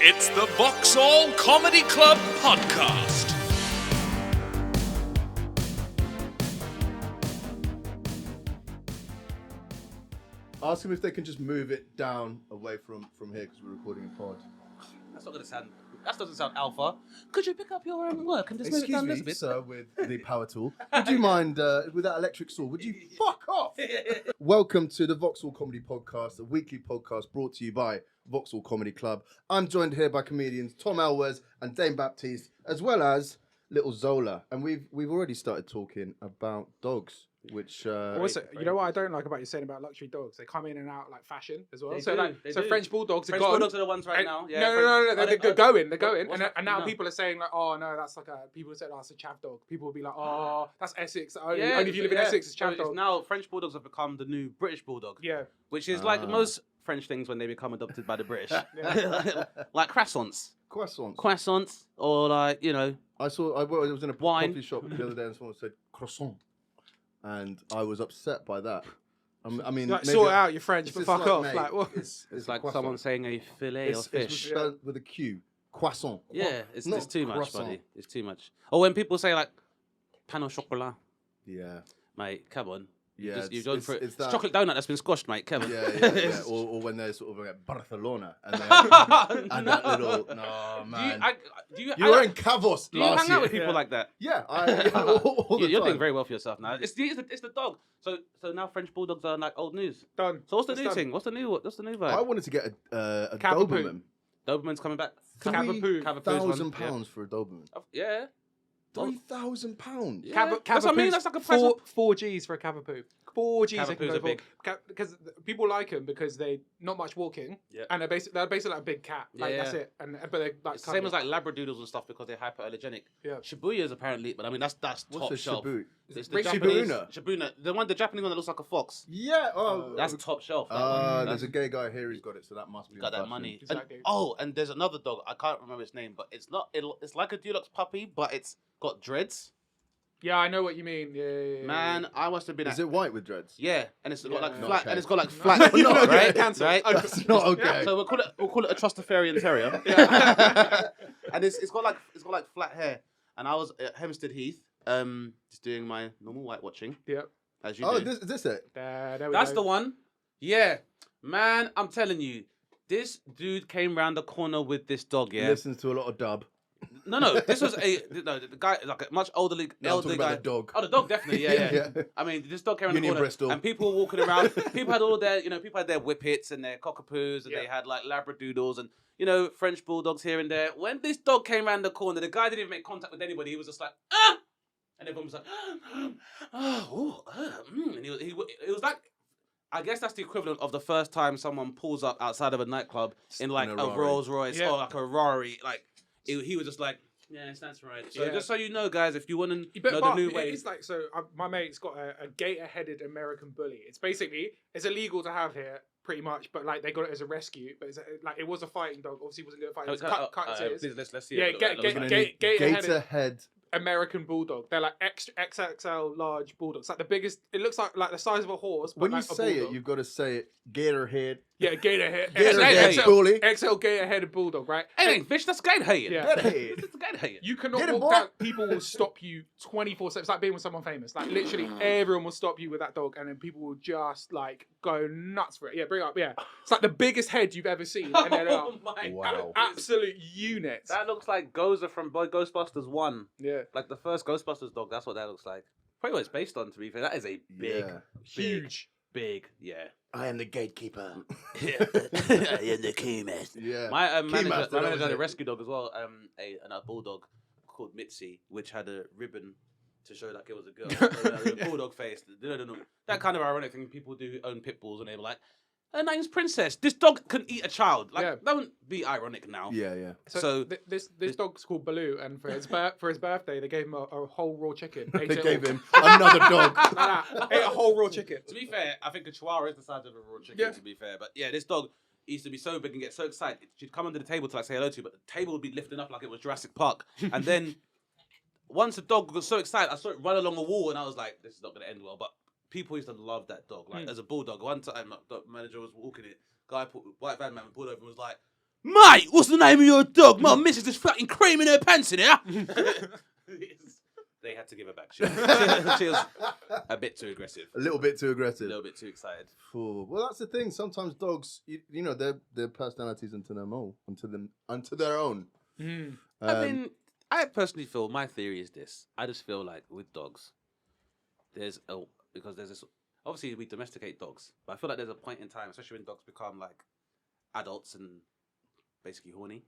It's the Vauxhall Comedy Club podcast. Ask them if they can just move it down away from here because we're recording a pod. That's not going to sound. That doesn't sound alpha. Could you pick up your work and just move it down a little bit? Excuse me, sir, with the power tool. Would you mind, with that electric saw, would you fuck off? Welcome to the Vauxhall Comedy Podcast, a weekly podcast brought to you by Vauxhall Comedy Club. I'm joined here by comedians Tom Elwes and Dane Baptiste, as well as Little Zola. And we've already started talking about dogs. Which also, you know what I don't like about you saying about luxury dogs? They come in and out like fashion as well. They so do. French bulldogs. French bulldogs are the ones right now. Yeah, no. They're going. They're going. And now no. people are saying like, oh no, that's like a. People say, oh, it's a chav dog. People will be like, oh, that's Essex. Only if you live in Essex, it's chav dog. Now French bulldogs have become the new British bulldog. Yeah. Which is like most French things when they become adopted by the British. Like croissants. Croissants, or like I was in a wine. coffee shop the other day and someone said croissant. And I was upset by that. I mean, like, sort out your French, but fuck off. Mate, like, what? It's like croissant. someone saying a fillet of fish. It's spelled with a Q. Croissant. Yeah, it's too much, croissant. buddy. It's too much. Or when people say like pain au chocolat. Yeah. Mate, come on. Yeah, You've gone for it. it's It's that chocolate donut that's been squashed, mate. Come on. Yeah. Or when they're sort of like Barcelona and that little man. You were in Cavos Do you last hang year. out with people like that? Yeah, all the You're time. doing very well for yourself now. It's the dog. So now French bulldogs are like old news. Done. So what's the It's new done. thing? What's the new vibe? I wanted to get a Cavapoo. Doberman. Doberman's coming back. £3,000 for a Doberman. Yeah. £3,000. Yeah. That's what I mean. That's like a present. Four G's for a Cavapoo. 4 G's. Cavapoos are big. Because people like them because they not much walking. Yeah. And they're basically like a big cat. Like Yeah. that's it. But they're like It's the same as like Labradoodles and stuff because they're hyperallergenic. Yeah. Shibuyas apparently, but I mean that's top What's a shelf. Shibu? It's the Shibuna? Shibuna, the Japanese one that looks like a fox. Yeah. That's top shelf. That one. There's a gay guy here who's got it, so that must be Got that fashion. money. Exactly. And there's another dog. I can't remember its name, but it's not. It's like a Dulux puppy, but it's got dreads. Yeah, I know what you mean. Yeah. Man, I must have been. Is it white with dreads? Yeah, and it's got like Not flat, okay. and it's got like flat, No, right? cancel. Right? That's not okay. So we'll call it a Trustafarian terrier. And it's got like flat hair. And I was at Hempstead Heath, just doing my normal white watching. Yeah. As you Oh, do. is this it? There we That's go. the one. Yeah, man, I'm telling you, this dude came round the corner with this dog. Yeah. Listens to a lot of dub. No, this was the guy, like a much elder I'm guy. talking about the dog. Oh, the dog definitely, yeah. Yeah. I mean, this dog came around the Union corner, Bristol. and people were walking around. People had all their, people had their whippets and their cockapoos, and Yeah. they had like Labradoodles and French bulldogs here and there. When this dog came around the corner, the guy didn't even make contact with anybody. He was just like, ah, and everyone was like, and it was like. I guess that's the equivalent of the first time someone pulls up outside of a nightclub in like In a a Rari. Rolls Royce Yeah. or like a Rari. Like he was just like, yes, that's right. So Yeah. just so you know, guys, if you want to But know the new way, it's like my mate's got a gator-headed American bully. It's basically illegal to have here, pretty much. But like they got it as a rescue. But it was a fighting dog. Obviously, wasn't going to fight. It was cut its ears. please, let's see. Yeah, gator-headed Gator head. American bulldog. They're like XXL large bulldogs. Like the biggest. It looks like the size of a horse. But When you like a say bulldog. it, you've got to say it. Gator head. Yeah, gator head. Gator Hey, head. hey, Bully. XL gator headed bulldog, right? Hey, fish, that's gator hating. Yeah. Gator head. This is gator hating. You cannot Get it, walk boy. down. People will stop you 24/7. It's like being with someone famous. Like literally, everyone will stop you with that dog, and then people will just like go nuts for it. Yeah, bring it up. Yeah, it's like the biggest head you've ever seen, and they're Oh my Wow. absolute units. That looks like Gozer from Ghostbusters 1. Yeah, Like the first Ghostbusters dog, that's what that looks like. Probably what it's based on, to be fair. That is a big, Yeah. huge. big, yeah. I am the gatekeeper. I am the key man. Yeah. My Keymaster, manager that had was a it. rescue dog as well, a bulldog called Mitzi, which had a ribbon to show like it was a girl. So, a bulldog face. That kind of ironic thing people do who own pit bulls and they were like, her name's Princess. This dog can eat a child. Like, Yeah. don't be ironic now. Yeah. So- this dog's called Baloo, and for his birthday, they gave him a whole raw chicken. Ate They it gave all. him another dog. Like that. Ate a whole raw chicken. To be fair, I think a chihuahua is the size of a raw chicken, Yeah. to be fair. But yeah, this dog used to be so big and get so excited. She'd come under the table to like say hello to you, but the table would be lifting up like it was Jurassic Park. And then once the dog got so excited, I saw it run along a wall and I was like, this is not going to end well. But people used to love that dog. Like as a bulldog. One time, the manager was walking it. White van man pulled over and was like, Mate, what's the name of your dog? My missus is fucking creaming her pants in here. They had to give her back. She was a bit too aggressive. A little bit too aggressive. A little bit too excited. Well, that's the thing. Sometimes dogs, you know, their personalities unto their own. I mean, I personally feel, my theory is this. I just feel like with dogs, because there's this, obviously we domesticate dogs, but I feel like there's a point in time, especially when dogs become like adults and basically horny,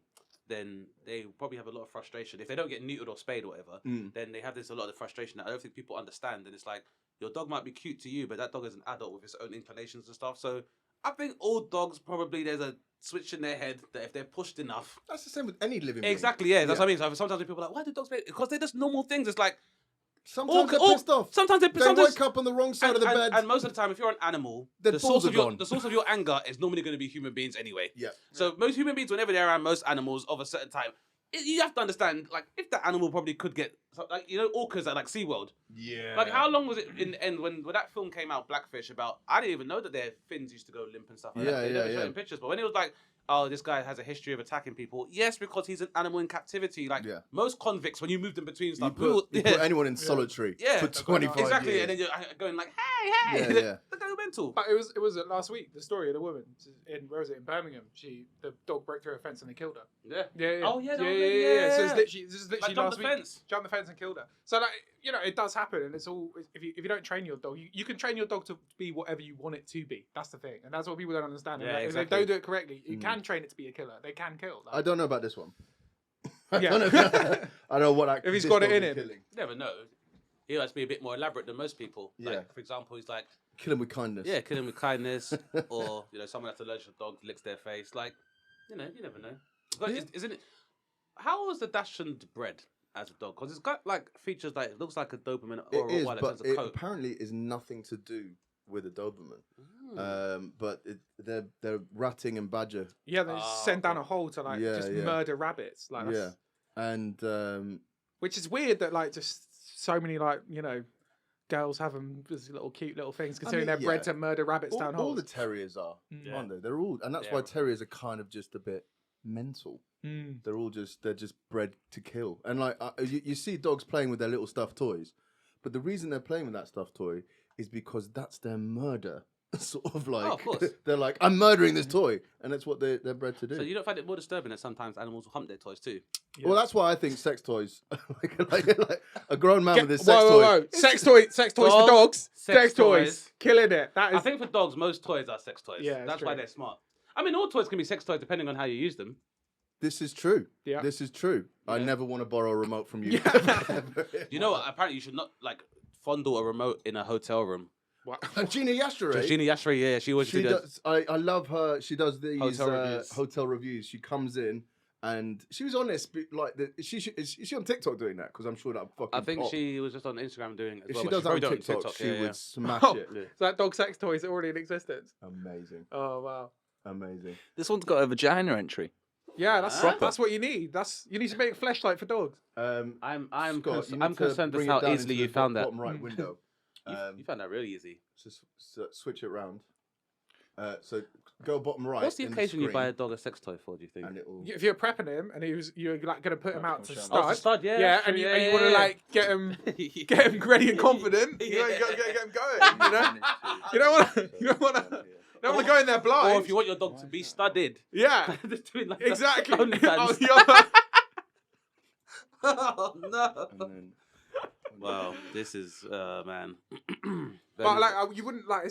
then they probably have a lot of frustration. If they don't get neutered or spayed or whatever, then they have a lot of frustration that I don't think people understand. And it's like, your dog might be cute to you, but that dog is an adult with its own inclinations and stuff. So I think all dogs, probably there's a switch in their head that if they're pushed enough. That's the same with any living being. Exactly, yeah. That's what I mean. So sometimes people are like, why do dogs play? Because they're just normal things. It's like, sometimes they're pissed off. Sometimes they wake up on the wrong side of the bed. And most of the time, if you're an animal, the source of your anger is normally going to be human beings anyway. Yeah. So most human beings, whenever they're around most animals of a certain time, you have to understand, like, if that animal probably could get, like, you know, orcas at, like, SeaWorld. Yeah. Like, how long was it in the end when that film came out, Blackfish, about, I didn't even know that their fins used to go limp and stuff like that. They never showed in pictures. But when it was like, oh, this guy has a history of attacking people. Yes, because he's an animal in captivity. Like, most convicts, when you move them between stuff, you put anyone in solitary for 25 exactly, years. And then you're going like, hey, they're going mental. But it was last week, the story of the woman where was it, in Birmingham? The dog broke through a fence and they killed her. Yeah. Oh yeah. So this is literally like, last week. Jumped the fence and killed her. So like, you know, it does happen, and it's all, if you don't train your dog, you can train your dog to be whatever you want it to be. That's the thing, and that's what people don't understand. Yeah, If they don't do it correctly, you can train it to be a killer. They can kill. I don't know about this one. I don't know what if he's got it in him. You never know. He has to be a bit more elaborate than most people. Like, for example, he's like, kill him with kindness. Yeah, kill him with kindness, or you know, someone that's allergic to a dog licks their face. Like, you know, you never know. But isn't it? How was the Dachshund bred as a dog? Because it's got like features like, it looks like a Doberman or a Rottweiler. But it apparently is nothing to do with a Doberman. But they're ratting and badger. Yeah, they send down a hole to like just murder rabbits. Like, and which is weird that like just so many, like, you know, girls have them as little cute little things, considering they're bred to murder rabbits down holes. All the terriers are, aren't they? They're all, and that's why terriers are kind of just a bit mental. They're just bred to kill. And like you see dogs playing with their little stuffed toys, but the reason they're playing with that stuffed toy is because that's their murder. Sort of like, of course. They're like, I'm murdering this toy, and that's what they're bred to do. So you don't find it more disturbing that sometimes animals will hump their toys too? Yeah. Well, that's why I think sex toys, like a grown man with his sex toy. Sex toys for dogs. Sex toys. Killing it. That is... I think for dogs, most toys are sex toys. Yeah, that's why they're smart. I mean, all toys can be sex toys depending on how you use them. This is true. Yeah. This is true. Yeah. I never want to borrow a remote from you. You know what? Apparently, you should not like fondle a remote in a hotel room. Gina Yashere. Gina Yashere, yeah, she does. I love her. She does these hotel reviews. She comes in and she was honest. Like, is she on TikTok doing that? Because I'm sure that fucking. I think she was just on Instagram doing it. As if well, she does that on TikTok, she would smash it. So that dog sex toy is already in existence. Amazing. Oh wow. Amazing. This one's got a vagina entry. Yeah, that's what you need. You need to make fleshlight for dogs. I'm concerned with how easily you found that. Bottom right window. You found that really easy. Just switch it around. So go bottom right. What's the occasion you buy a dog a sex toy for? Do you think? And if you're prepping him and you're like going to put him out to stud. Oh, to stud, yeah. And you want to like get him ready and confident. You got to get him going. You know. You don't want to go in there blind. Or if you want your dog to be studded. Yeah. Just doing like exactly. Oh no. Wow, this is man. But like, you wouldn't like.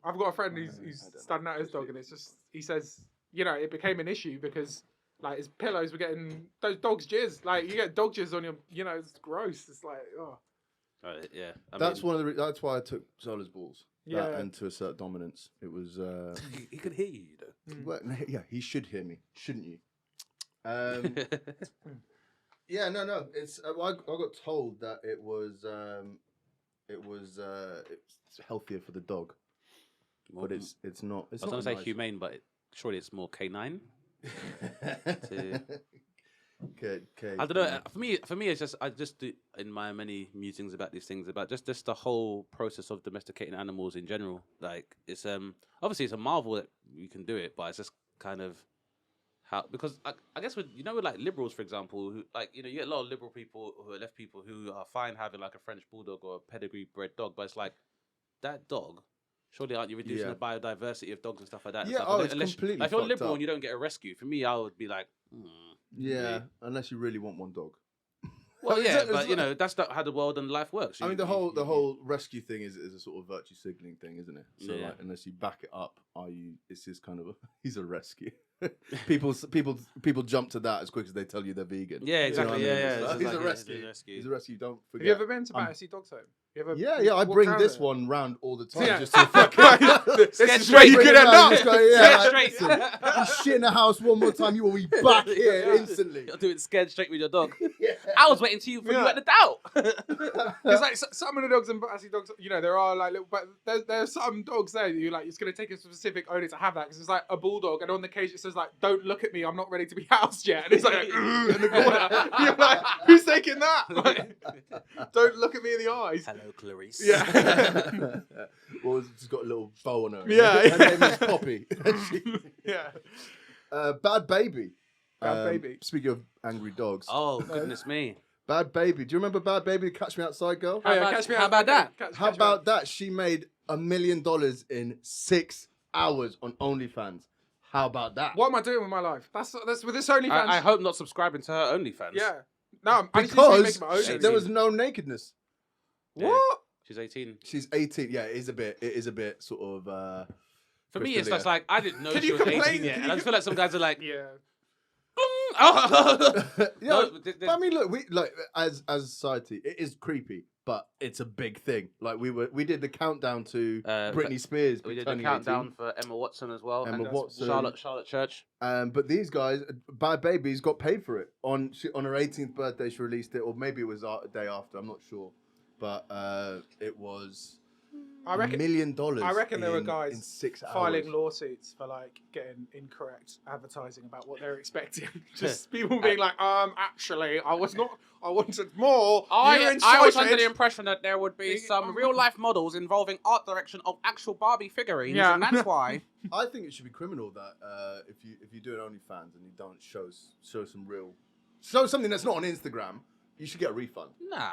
I've got a friend who's studying out his dog, and it's just, he says, you know, it became an issue because like his pillows were getting those dog's jizz. Like you get dog jizz on your, you know, it's gross. It's like, oh. Yeah. That's that's why I took Zola's balls. Yeah. And to assert dominance, it was. He could hear you, though. Well, yeah, he should hear me, shouldn't you? Yeah, no. It's I got told that it was healthier for the dog, but it's not. It's I was not going to say humane, but surely it's more canine. Okay. I don't know. For me, it's just I just do in my many musings about these things about just the whole process of domesticating animals in general. Like it's obviously it's a marvel that you can do it, but it's just kind of how, because I guess with with like liberals, for example, who like you get a lot of liberal people who are left people who are fine having like a French bulldog or a pedigree bred dog, but it's like that dog. Surely aren't you reducing the biodiversity of dogs and stuff like that? Yeah, and stuff? it's completely like, if you're fucked liberal up. and you don't get a rescue, for me, I would be like, Yeah, unless you really want one dog. well, I mean, yeah, it's but like- that's not how the world and life works. I mean, the whole rescue thing is a sort of virtue signaling thing, isn't it? So Yeah. like, unless you back it up, it's just kind of he's a rescue. people jump to that as quick as they tell you they're vegan. Yeah, exactly. You know what I mean? Yeah, It's like, it's he's like, a yeah, rescue. he's a rescue. He's a rescue. Don't forget. Have you ever been to Battersea Dog's Home? You ever Yeah. I walked bring around this there? one round all the time. Yeah. Just to fucking This Get is straight, where you bring get it it round, now. just go, Get like, straight. listen, you shit in the house one more time, you will be back here instantly. You're doing scared straight with your dog. Yeah. I was waiting for you at the doubt. Because like some of the dogs in Battersea Dogs, there are like little, but there's some dogs there that you like. It's going to take a specific owner to have that because it's like a bulldog, and on the cage it says like, "Don't look at me, I'm not ready to be housed yet," and it's like in the corner. You're like, who's taking that? Like, don't look at me in the eyes. Hello, Clarice. Yeah. Well, she's got a little bow on her. Yeah. Her name is Poppy. Yeah. Bad Baby. Bad Baby. Speaking of angry dogs. Oh goodness me. Bad Baby. Do you remember Bad Baby, Catch Me Outside Girl? Oh, yeah, about- catch me how out. about that? How about that? She made $1 million in 6 hours on OnlyFans. How about that? What am I doing with my life? That's with this OnlyFans. I hope not subscribing to her OnlyFans. Yeah. No, I just Because making my own. there was no nakedness. Yeah. What? She's 18. She's 18. Yeah, it is a bit sort of. For me, it's Crystal just like I didn't know Can she you was complain? 18 yet, Can and you I just feel like some guys are like, Yeah. oh. yeah, No, but I mean, look, we like as a society, it is creepy, but it's a big thing. Like we did the countdown to Britney Spears. we did the turning countdown 18. for Emma Watson as well. Emma and Watson. Charlotte Church. But these guys, Bad Babies, got paid for it on her 18th birthday. She released it, or maybe it was a day after. I'm not sure, but it was I reckon $1 million. I reckon there were in guys 6 hours. filing lawsuits for like getting incorrect advertising about what they're expecting. Just people being like, actually, I wanted more. You I was under incited." the impression that there would be some real life models involving art direction of actual Barbie figurines, Yeah. and that's why. I think it should be criminal that if you do an OnlyFans and you don't show something that's not on Instagram, you should get a refund. Nah.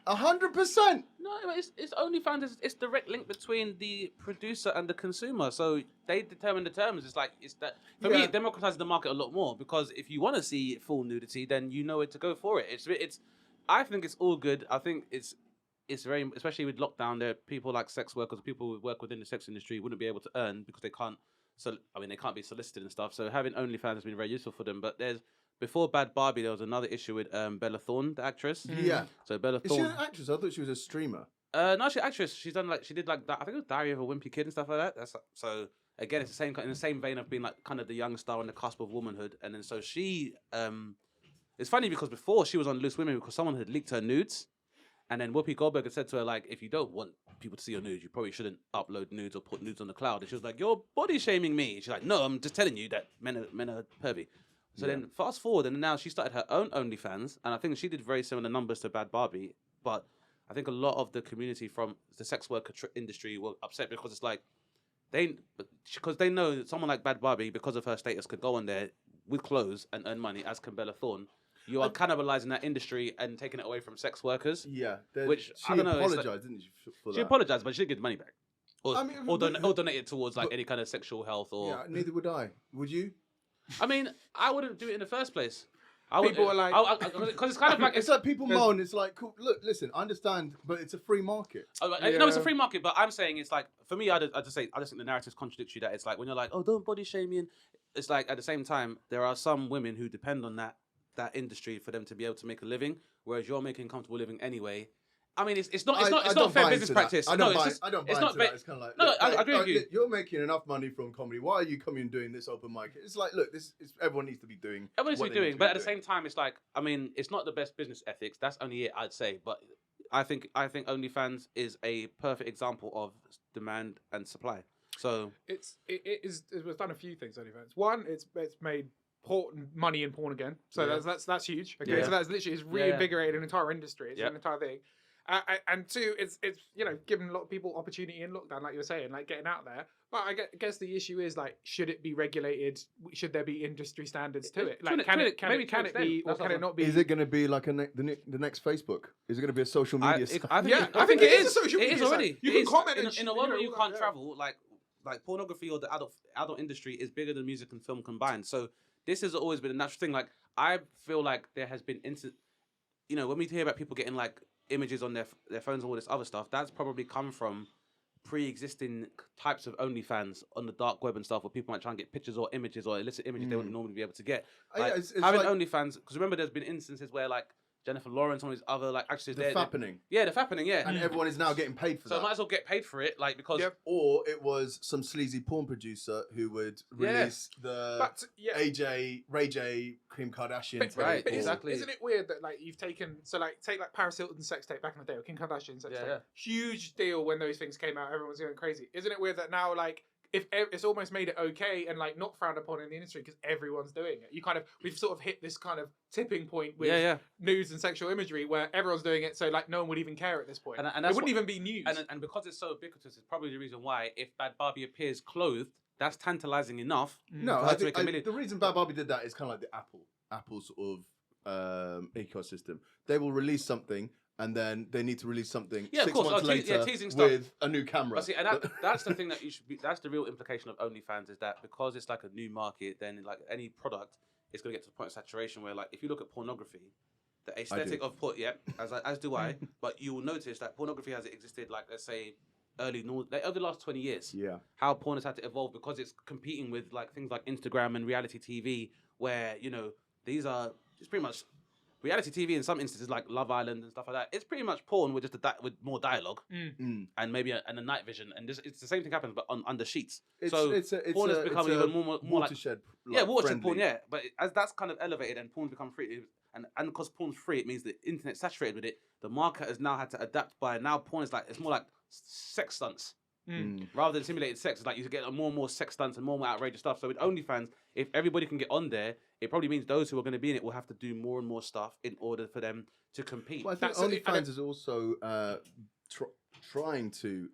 100%. No, it's OnlyFans. It's direct link between the producer and the consumer. So they determine the terms. It's that for me, it democratizes the market a lot more because if you want to see full nudity, then you know where to go for it. It's. I think it's all good. I think it's very, especially with lockdown. There are people like sex workers, people who work within the sex industry wouldn't be able to earn because they can't. So they can't be solicited and stuff. So having OnlyFans has been very useful for them. But before Bad Barbie, there was another issue with Bella Thorne, the actress. Yeah. So Bella Is she Thorne. an actress? I thought she was a streamer. No, she's an actress. She did like that. I think it was Diary of a Wimpy Kid and stuff like that. So again, it's in the same vein of being like kind of the young star on the cusp of womanhood. And then so she, it's funny because before she was on Loose Women because someone had leaked her nudes, and then Whoopi Goldberg had said to her like, if you don't want people to see your nudes, you probably shouldn't upload nudes or put nudes on the cloud. And she was like, you're body shaming me. She's like, no, I'm just telling you that men are pervy. So then fast forward, and now she started her own OnlyFans, and I think she did very similar numbers to Bad Barbie, but I think a lot of the community from the sex worker industry were upset because it's like, because they know that someone like Bad Barbie, because of her status, could go on there with clothes and earn money, as can Bella Thorne. You are cannibalizing that industry and taking it away from sex workers. Yeah. Which, she I don't know, it's apologized, didn't she, for that? She apologized, but she didn't get the money back. Or, I mean, or donate it towards like any kind of sexual health or... Yeah, neither would I. Would you? I mean, I wouldn't do it in the first place. People are like... Because it's kind of like... It's like people moan. It's like, cool, look, listen, I understand, but it's a free market. No, it's a free market, but I'm saying it's like, for me, I just think the narrative's contradictory that it's like, when you're like, oh, don't body shame me, and it's like, at the same time, there are some women who depend on that industry for them to be able to make a living, whereas you're making a comfortable living anyway. I mean, it's not fair business practice. I don't buy into that. It's kind of like, no, look, I agree with you. You're making enough money from comedy. Why are you coming and doing this open mic? It's like, look, everyone needs to be doing. Everyone needs to what be they doing, need but to at be the same time, it's like, I mean, it's not the best business ethics. That's only it, I'd say. But I think OnlyFans is a perfect example of demand and supply. So It was done a few things on events. One, it's made money in porn again, so that's huge. Okay, Yeah. so that's literally it's reinvigorated an entire industry. It's an entire thing. And two, it's giving a lot of people opportunity in lockdown, like you were saying, like getting out there. But I guess the issue is like, should it be regulated? Should there be industry standards to it? Like, can it be, or can it not be? Is it going to be like the next Facebook? Is it going to be a social media site? I think it is a social media It is already. You can comment in a world where you can't travel. Like pornography or the adult industry is bigger than music and film combined. So this has always been a natural thing. Like I feel like there has been when we hear about people getting like images on their phones and all this other stuff, that's probably come from pre-existing types of OnlyFans on the dark web and stuff, where people might try and get pictures or images or illicit images they wouldn't normally be able to get. Like, it's having OnlyFans, because remember there's been instances where like Jennifer Lawrence, some of these other like actors, the fappening. Yeah, the fappening, yeah. And everyone is now getting paid for that. So I might as well get paid for it, like because. Yep. Or it was some sleazy porn producer who would release Ray J, Kim Kardashian. Right, exactly. Isn't it weird that like you've taken take like Paris Hilton's sex tape back in the day, or Kim Kardashian's sex tape, huge deal when those things came out, everyone was going crazy. Isn't it weird that now like if it's almost made it okay and like not frowned upon in the industry because everyone's doing it? We've sort of hit this kind of tipping point with nudes and sexual imagery where everyone's doing it, so like no one would even care at this point. And it wouldn't even be news. And because it's so ubiquitous, it's probably the reason why if Bad Barbie appears clothed, that's tantalizing enough. No, the reason Bad Barbie did that is kind of like the Apple sort of ecosystem. They will release something, and then they need to release something 6 months later teasing stuff with a new camera. But see, and that's the thing that you should be. That's the real implication of OnlyFans, is that because it's like a new market, then like any product, it's going to get to the point of saturation where, like, if you look at pornography, the aesthetic of as do I, but you will notice that pornography has existed, like, let's say, over the last 20 years. Yeah. How porn has had to evolve because it's competing with like things like Instagram and reality TV, where these are just pretty much. Reality TV in some instances, like Love Island and stuff like that, it's pretty much porn with just with more dialogue and maybe a night vision, and it's the same thing happens, but under sheets. Porn has become even more watershed, watershed porn, yeah. But as that's kind of elevated and porn's become free, and because porn's free, it means the internet's saturated with it. The market has now had to adapt by now. Porn is it's more like sex stunts. Rather than simulated sex, it's like you get more and more sex stunts and more and more outrageous stuff. So with OnlyFans, if everybody can get on there, it probably means those who are going to be in it will have to do more and more stuff in order for them to compete. Well, I think OnlyFans is also trying to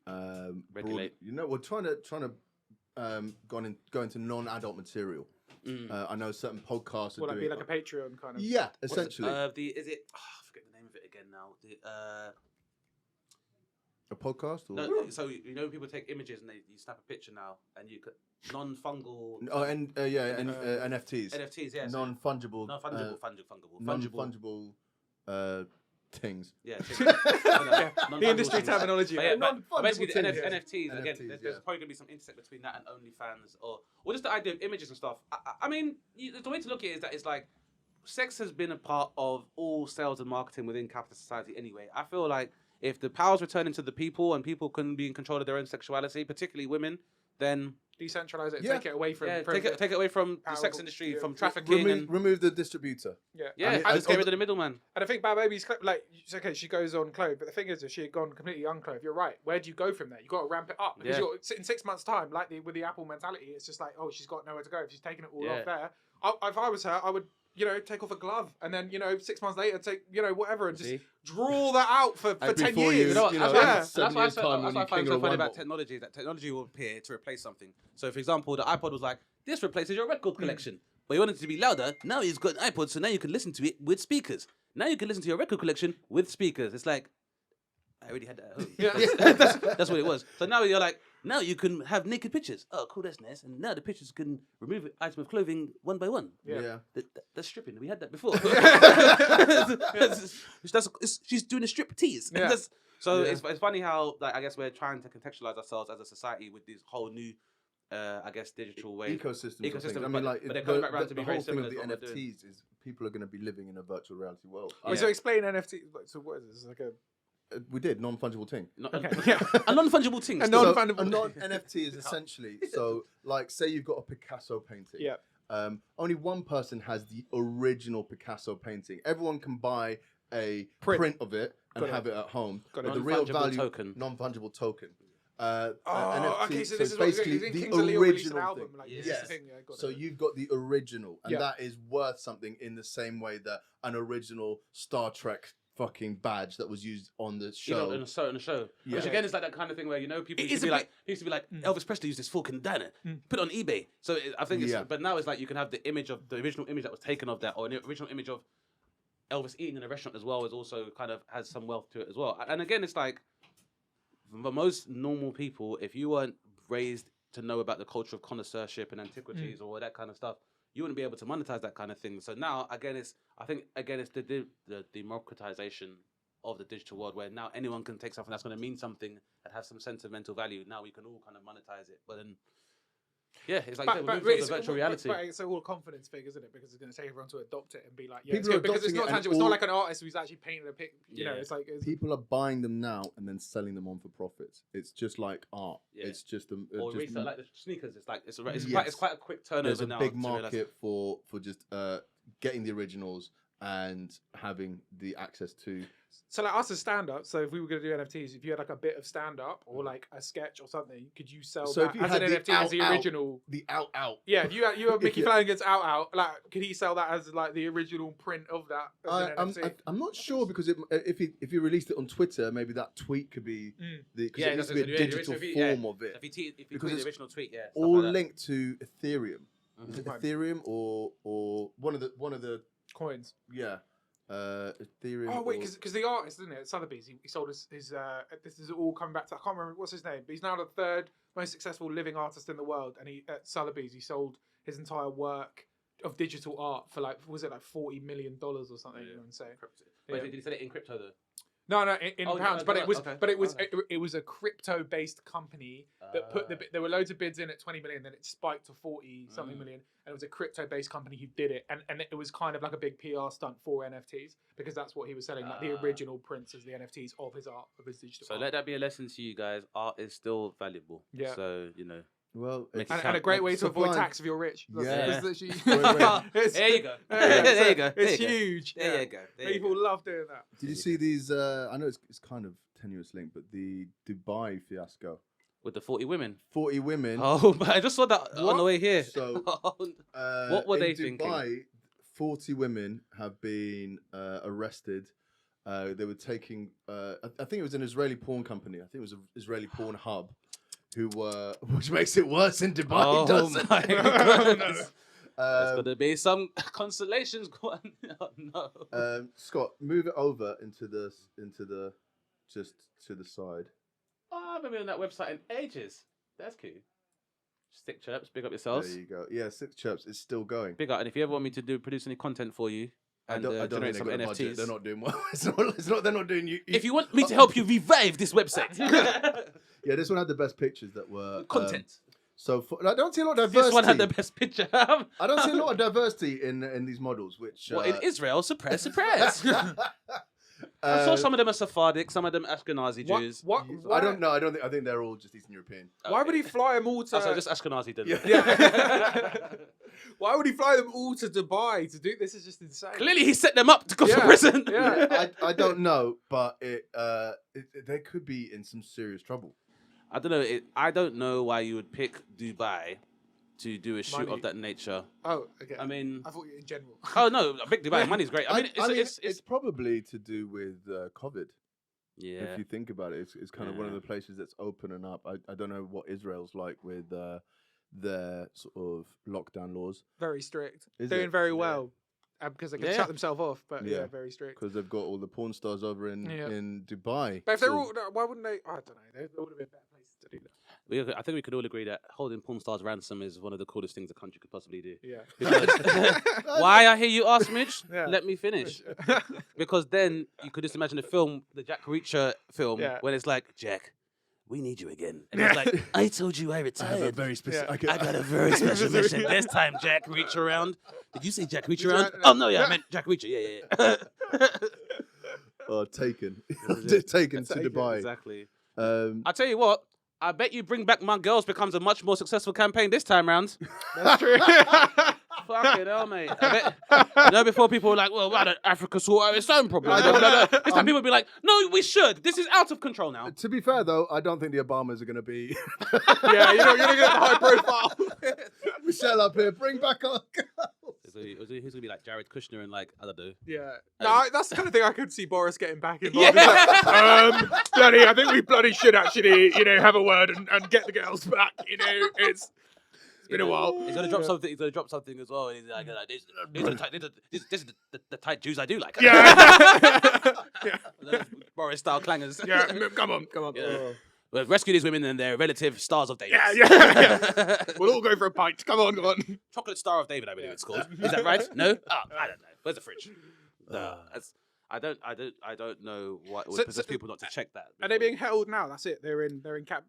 regulate. Trying to go into non-adult material. I know certain podcasts are doing. Be like a Patreon kind of. Yeah, essentially. Is it? I forget the name of it again now. A podcast? Or? No, so people take images and you snap a picture now, and you could non-fungal. NFTs. NFTs, yeah. Non-fungible. Fungible. Tings. Yeah. The industry terminology. But basically, the NFTs again. There's probably gonna be some intersect between that and OnlyFans, or just the idea of images and stuff. I mean, the way to look at it is that it's like sex has been a part of all sales and marketing within capitalist society anyway. I feel like if the power's returning to the people and people can be in control of their own sexuality, particularly women, then decentralize it, take it away from take it away from the sex industry, from trafficking, remove the distributor. And just get rid of the middleman. And I think Bad Baby's like, okay, she goes on clothed, but the thing is, if she had gone completely unclothed, you're right. Where do you go from there? You got to ramp it up because you're in 6 months' time, like with the Apple mentality, it's just like, oh, she's got nowhere to go. If she's taking it all off there, if I was her, I would. Take off a glove and then, 6 months later, take, whatever, and just draw that out for 10 years. That's why I find so funny about technology, that technology will appear to replace something. So, for example, the iPod was like, this replaces your record collection. But you want it to be louder. Now you've got an iPod, so now you can listen to it with speakers. Now you can listen to your record collection with speakers. It's like, I already had that at home. Yeah. That's what it was. So now you're like, now you can have naked pictures. Oh, cool, that's nice. And now the pictures can remove an item of clothing one by one. Yeah. That's stripping. We had that before. She's doing a strip tease. Yeah. It's funny how, I guess we're trying to contextualize ourselves as a society with this whole new, digital way. Ecosystem. I mean, but they're coming back around to be very whole thing similar. of the NFTs is people are going to be living in a virtual reality world. So explain NFT. So what is this? Like a... We did non-fungible thing. A non-fungible thing. A non-NFT is essentially say you've got a Picasso painting. Yeah. Only one person has the original Picasso painting. Everyone can buy a print of it and have it at home. Got the real value token. Non-fungible token. NFT, okay, so this is basically the original album. Thing. So you've got the original, and that is worth something in the same way that an original Star Trek fucking badge that was used on the show. On a show. Yeah. Which again is like that kind of thing where people used to be like Elvis Presley used this fucking diner, put it on eBay. So I think but now it's like you can have the original image that was taken of that, or the original image of Elvis eating in a restaurant as well is also kind of has some wealth to it as well. And again, it's like for most normal people, if you weren't raised to know about the culture of connoisseurship and antiquities or that kind of stuff, you wouldn't be able to monetize that kind of thing. So now, again, it's the democratization of the digital world, where now anyone can take something that's going to mean something that has some sentimental value. Now we can all kind of monetize it. But then, yeah, it's like we're moving towards the virtual reality. But it's all a confidence thing, isn't it? Because it's going to take everyone to adopt it and be like, yeah, People it's are good because it's adopting not it tangible. and It's not all- like an artist who's actually painting a pic. You know, it's like People are buying them now and then selling them on for profits. It's just like art. Yeah. It's just Or just resale, like the sneakers. It's like it's Yes. quite a quick turnover there's a now. big to realise market for just getting the originals and having the access to. So like us as stand-up, so if we were going to do NFTs, if you had like a bit of stand-up or like a sketch or something, could you sell So that if you as had an the NFT as the out, original? The out. Yeah, if you have Mickey Flanagan's Out, like could he sell that as like the original print of that as an NFT? I'm not sure because if he released it on Twitter, maybe that tweet could be because it needs to be a digital form of it. If you Because tweet it's the original tweet, yeah, stuff all like that. linked to Ethereum. Is it Ethereum or one of the Coins. yeah Ethereum? Oh wait, or- because the artist, isn't it? Sotheby's, he sold his this is all coming back to, I can't remember what's his name, but he's now the third most successful living artist in the world, and he at Sotheby's he sold his entire work of digital art for like $40 million or something. You know what I'm saying? Wait, did he sell it in crypto though? No, in Oh, pounds, no, but no, it was, okay. but it was, Okay. it was a crypto-based company that put there were loads of bids in at 20 million, then it spiked to 40 something million, and it was a crypto-based company who did it, and it was kind of like a big PR stunt for NFTs because that's what he was selling, like the original prints as the NFTs of his art, of his digital. So art. let that be a lesson to you guys. Art is still valuable. Yeah. So well, Make it's- and a great way to avoid Supply- tax if you're rich. Yeah. That's literally- Wait. there you go. Yeah, There you go. It's huge. There Yeah. you go. There you People go. love doing that. Did you see these? I know it's kind of tenuous link, but the Dubai fiasco. With the 40 women. 40 women. Oh, but I just saw that on the way here. So, What were in they Dubai, thinking? 40 women have been arrested. They were taking, I think it was an Israeli porn company. I think it was an Israeli porn hub, who were, which makes it worse in Dubai, Oh doesn't my it? goodness. There's going to be some consolations. Oh, no. Scott, move it over into the just to the side. Oh, I haven't been on that website in ages. That's cute. Stick chirps, big up yourselves. There you go. Yeah, Six Chirps is still going. Big up. And if you ever want me to produce any content for you, and I don't generate think some they've got a budget. NFTs. They're not doing well. It's not. They're not doing you. If you want me to help you revive this website, Yeah, this one had the best pictures that were content. I don't see a lot of diversity. This one had the best picture. I don't see a lot of diversity in these models, which What, in Israel? Surprise, surprise. I saw some of them are Sephardic, some of them Ashkenazi Jews. I don't know. I think they're all just Eastern European. Why would he fly them all to? Oh, so just Ashkenazi did. Yeah. Why would he fly them all to Dubai to do this? Is just insane. Clearly, he set them up to go to Yeah. prison. Yeah. I don't know, but they could be in some serious trouble. I don't know. I don't know why you would pick Dubai to do a shoot Money. of that nature. Oh, okay. I mean, I thought you in general. oh no, I pick Dubai. Money's great. I mean, it's probably to do with COVID. yeah. If you think about it, it's kind of one of Yeah. the places that's opening up. I don't know what Israel's like with their sort of lockdown laws Very strict. Is Doing it? very Yeah. well. Because they can Yeah. shut themselves off, but Yeah. yeah, very strict. because they've got all the porn stars over in Dubai. But if they're So- all, why wouldn't they? I don't know. There would have been better places to do that. I think we could all agree that holding porn stars ransom is one of the coolest things a country could possibly do. Yeah. Because why I hear you ask, Mitch? Yeah. Let me finish. Because then you could just imagine the film, the Jack Reacher film, Yeah. when it's like, Jack, we need you again. And it's like, I told you I I have a retired. very specific. Yeah. I got a very special mission. This time, Jack Reach around. Did you say Jack Reach He's around? right, Oh, no, yeah, I meant Jack Reacher. Yeah. Taken, Yeah. taken to Taken, Dubai. Exactly. Um, I tell you what, I bet you Bring Back My Girls becomes a much more successful campaign this time round. That's true. Fucking hell, mate. I bet, before people were like, well, why don't Africa sort out its own problems? This time people would be like, no, we should. This is out of control now. to be fair, though, I don't think the Obamas are going to be. Yeah, you're not going to get the high profile. Michelle up here, bring back our. Who's gonna be like Jared Kushner and like I don't know. Yeah. No, that's the kind of thing I could see Boris getting back involved. Yeah. It's like, bloody, I think we bloody should actually, have a word and get the girls back. It's been a while. He's gonna drop something. He's gonna drop something as well. And he's like, this is the tight Jews I do like. Yeah. Yeah. Boris style clangers. Yeah. Come on. Yeah. We'll rescue these women and their relative stars of David. Yeah. We'll all go for a pint. Come on. Chocolate Star of David, I believe it's called. Is that right? No? I don't know. Where's the fridge? I don't know what would possess people not to check that. Are they being held now? That's it. They're in cap.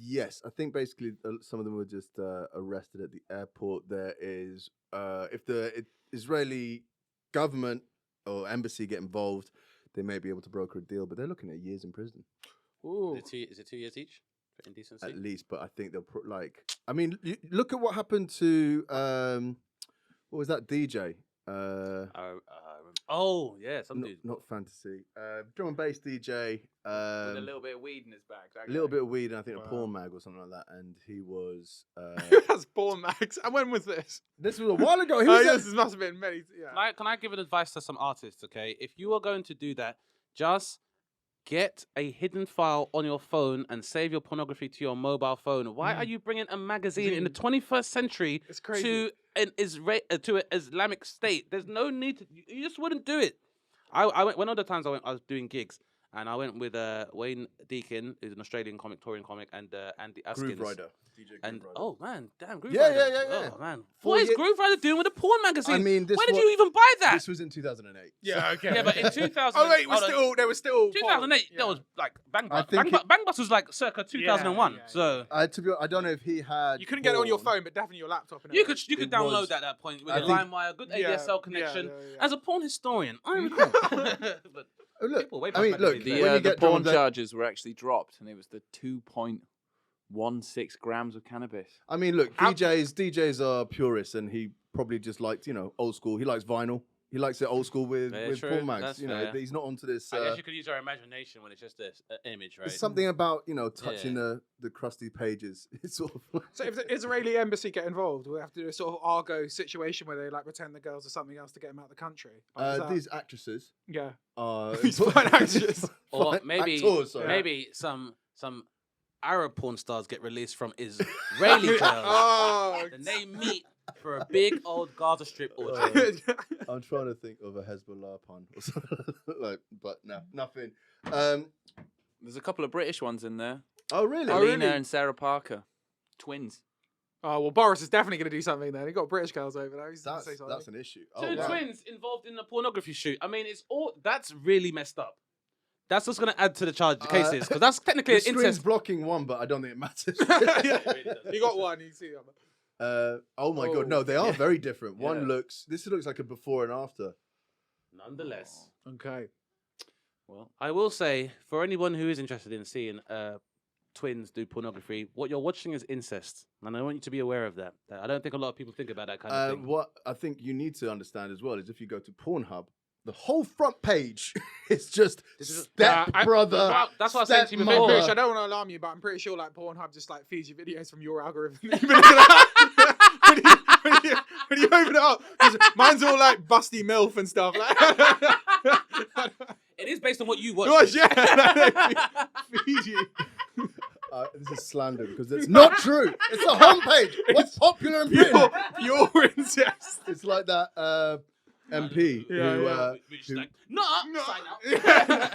Yes, I think basically some of them were just arrested at the airport. There is, if the Israeli government or embassy get involved, they may be able to broker a deal, but they're looking at years in prison. Ooh. Is it 2 years each for indecency? At least, but I think they'll I mean, look at what happened to what was that DJ? Oh yeah, some dude. Not fantasy. Drum and bass DJ. With a little bit of weed in his bag. A little bit of weed, and I think a porn mag or something like that. And he was. Who has porn mags? And when was this? This was a while ago. This must have been many. Yeah. Can I give an advice to some artists? Okay, if you are going to do that, just get a hidden file on your phone and save your pornography to your mobile phone. Why are you bringing a magazine in the 21st century to an Islamic state? There's no need to. You just wouldn't do it. I went one of the times I was doing gigs, and I went with Wayne Deakin, who's an Australian touring comic, and Andy Askins. Groove Rider. DJ Groove Rider. Oh man, damn Groove Yeah, Rider. yeah. Oh man, what is Groove Rider doing with a porn magazine? I mean, where did you even buy that? This was in 2008. Yeah, okay. Yeah, but in 2000. Oh wait, there was still 2008. porn. That was like Bang I Bus. think Bang Bus was like circa 2001. Yeah. So To be honest, I don't know if he had. You couldn't get it on your porn. phone, but definitely your laptop. And you could It download was- that at that point with I a think- LimeWire, good ADSL connection. Yeah. As a porn historian, I'm. But Oh, look, people way I mean, past look. magazines. when you The get porn drum and charges were actually dropped, and it was the 2.16 grams of cannabis. I mean, look, DJs are purists, and he probably just liked, old school. He likes vinyl. He likes it old school with True, porn mags. that's fair. He's not onto this. I guess you could use our imagination when it's just an image, right? There's something about touching the crusty pages. It's sort of. So if the Israeli embassy get involved, we'll have to do a sort of Argo situation where they like pretend the girls are something else to get them out of the country. These actresses Yeah. are These fine actors. Or fine maybe actors, sorry. maybe some Arab porn stars get released from Israeli girls, Oh. and they meet for a big old Gaza Strip orgy. I'm trying to think of a Hezbollah pun or something but no, nothing. There's a couple of British ones in there. Oh really? Alina and Sarah Parker, twins. Oh well, Boris is definitely going to do something then. He got British girls over there. He's gonna say something. That's an issue. Two Oh, wow. twins involved in a pornography shoot. I mean, that's really messed up. That's just going to add to the charge cases because that's technically The an screen's incest. blocking one, but I don't think it matters. You got one. You see them. Oh my god, no, they are very different. Yeah. This looks like a before and after. Nonetheless, Okay. well, I will say for anyone who is interested in seeing twins do pornography, what you're watching is incest, and I want you to be aware of that. I don't think a lot of people think about that kind of thing. What I think you need to understand as well is if you go to Pornhub, the whole front page is just stepbrother. That's what I said to you I'm before. pretty sure, I don't want to alarm you, but I'm pretty sure like Pornhub just like feeds you videos from your algorithm. when you open it up, mine's all like busty MILF and stuff. Like, It is based on what you watch. Gosh, yeah, feed you. This is slander because it's not true. It's the homepage. What's popular in Britain? Pure incest. It's like that MP who. Which is who- like, no, sign out. Yeah.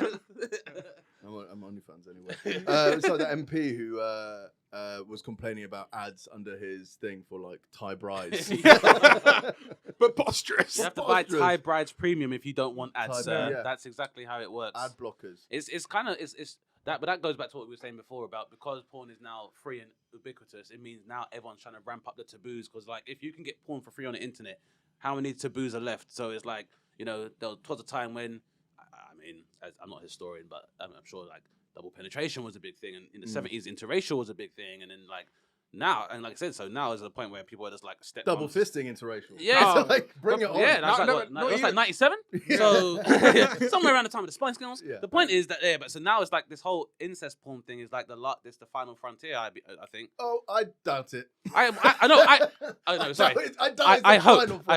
I'm OnlyFans anyway. It's like the MP who was complaining about ads under his thing for like Thai brides. But posterous. You have to buy Preposterous. Thai Brides Premium if you don't want ads, Thai sir. Bride, yeah. That's exactly how it works. Ad blockers. It's kind of that, but that goes back to what we were saying before about because porn is now free and ubiquitous. It means now everyone's trying to ramp up the taboos because like if you can get porn for free on the internet, how many taboos are left? So it's like there was a time when I mean I'm not a historian, but I'm sure like double penetration was a big thing, and in the 70s interracial was a big thing, and then like Now, and like I said, so now is the point where people are just like step Double fisting interracial. Yeah. So, like, bring it on. Yeah, that's like 97. So somewhere around the time of the Spice Girls. Yeah. The point is that but so now it's like this whole incest porn thing is like this the final frontier. I think. Oh, I doubt it. I know. Sorry. I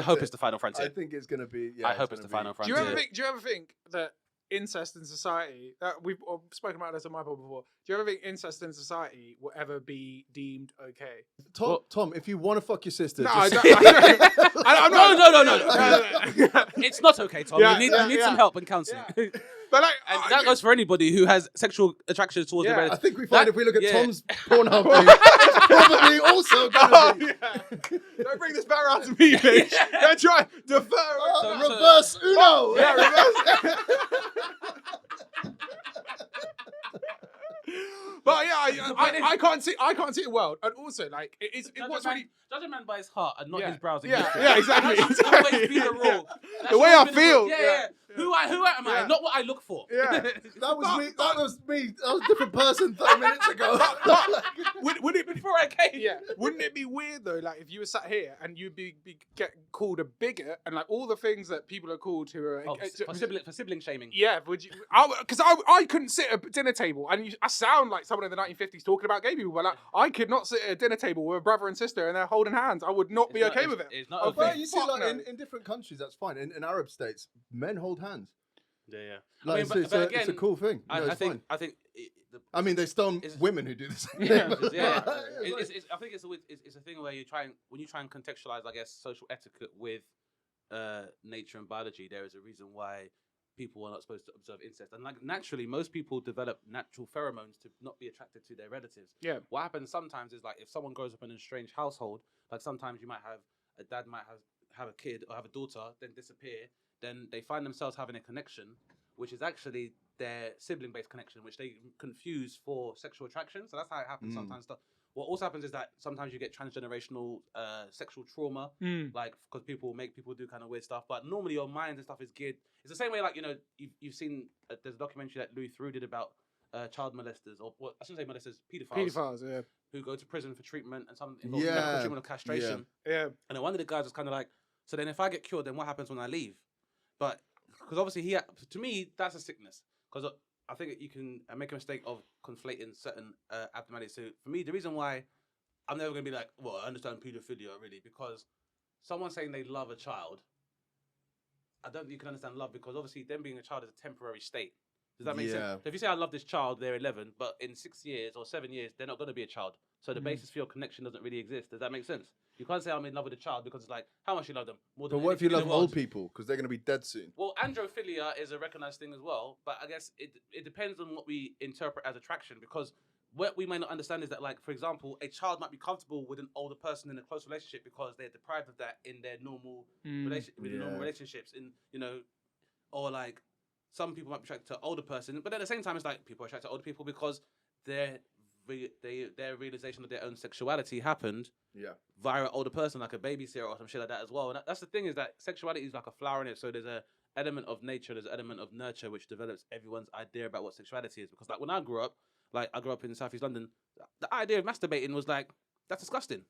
hope it's the final frontier. I think it's gonna be. Yeah, I hope it's the final Do frontier. you ever think that incest in society, that we've spoken about this on my pod before, do you ever think incest in society will ever be deemed okay? Tom, if you want to fuck your sister, No, just... I'm not. No. It's not okay, Tom. Yeah, you need some help and counselling. Yeah. But like, And that goes for anybody who has sexual attraction towards their I relatives. think we find if we look at yeah. Tom's Pornhub page, it's probably also going to be... Don't bring this back around to me, bitch. Don't try defer. reverse Uno! Yeah, reverse. But yeah, I can't see a world, and also like Judge a man by his heart and not his browsing. Yeah, exactly. That should always be the rule. The way I feel. Yeah. Who am I? Not what I look for. Yeah. That was me. That was a different person 30 minutes ago. Would it Before I came. Yeah. Wouldn't it be weird though, like if you were sat here and you'd be get called a bigot and like all the things that people are called who are for sibling shaming. Yeah, would you? Because I couldn't sit at a dinner table, and I sound like someone in the 1950s talking about gay people, but like I could not sit at a dinner table with a brother and sister and they're holding hands. I would not be okay with it. It's not Well, okay. you see, like in different countries, that's fine. In Arab states, men hold hands. Yeah. Like, it's a cool thing. I think. I mean, they stone women who do this. Yeah. I think it's a thing where when you try and contextualize, I guess, social etiquette with nature and biology, there is a reason why people are not supposed to observe incest. And like naturally, most people develop natural pheromones to not be attracted to their relatives. Yeah. What happens sometimes is like if someone grows up in a strange household, like sometimes you might have a dad might have a kid or have a daughter, then disappear, then they find themselves having a connection, which is actually their sibling-based connection, which they confuse for sexual attraction. So that's how it happens sometimes. What also happens is that sometimes you get transgenerational sexual trauma, like because people make people do kind of weird stuff. But normally your mind and stuff is geared. It's the same way, like you've seen there's a documentary that Louis Theroux did about child molesters, or what I shouldn't say molesters, pedophiles, yeah, who go to prison for treatment and some involved in medical treatment of castration. Yeah. And then one of the guys was kind of like, so then if I get cured, then what happens when I leave? But because obviously to me that's a sickness, because I think you can make a mistake of conflating certain abnormalities. So for me, the reason why I'm never going to be like, well, I understand paedophilia really, because someone saying they love a child, I don't think you can understand love, because obviously them being a child is a temporary state. Does that make sense? So if you say I love this child, they're 11, but in 6 years or 7 years, they're not going to be a child. So the basis for your connection doesn't really exist. Does that make sense? You can't say I'm in love with a child because it's like, how much you love them? More than But what if you anything in love the world. old people? Because they're going to be dead soon. Well, androphilia is a recognized thing as well, but I guess it depends on what we interpret as attraction, because what we might not understand is that, like, for example, a child might be comfortable with an older person in a close relationship because they're deprived of that in their normal normal relationships, or like some people might be attracted to an older person, but at the same time, it's like people are attracted to older people because their realization of their own sexuality happened via an older person, like a babysitter or some shit like that as well. And that's the thing, is that sexuality is like a flower in it. So there's a element of nature, there's an element of nurture, which develops everyone's idea about what sexuality is. Because like when I grew up in South East London, the idea of masturbating was like, that's disgusting.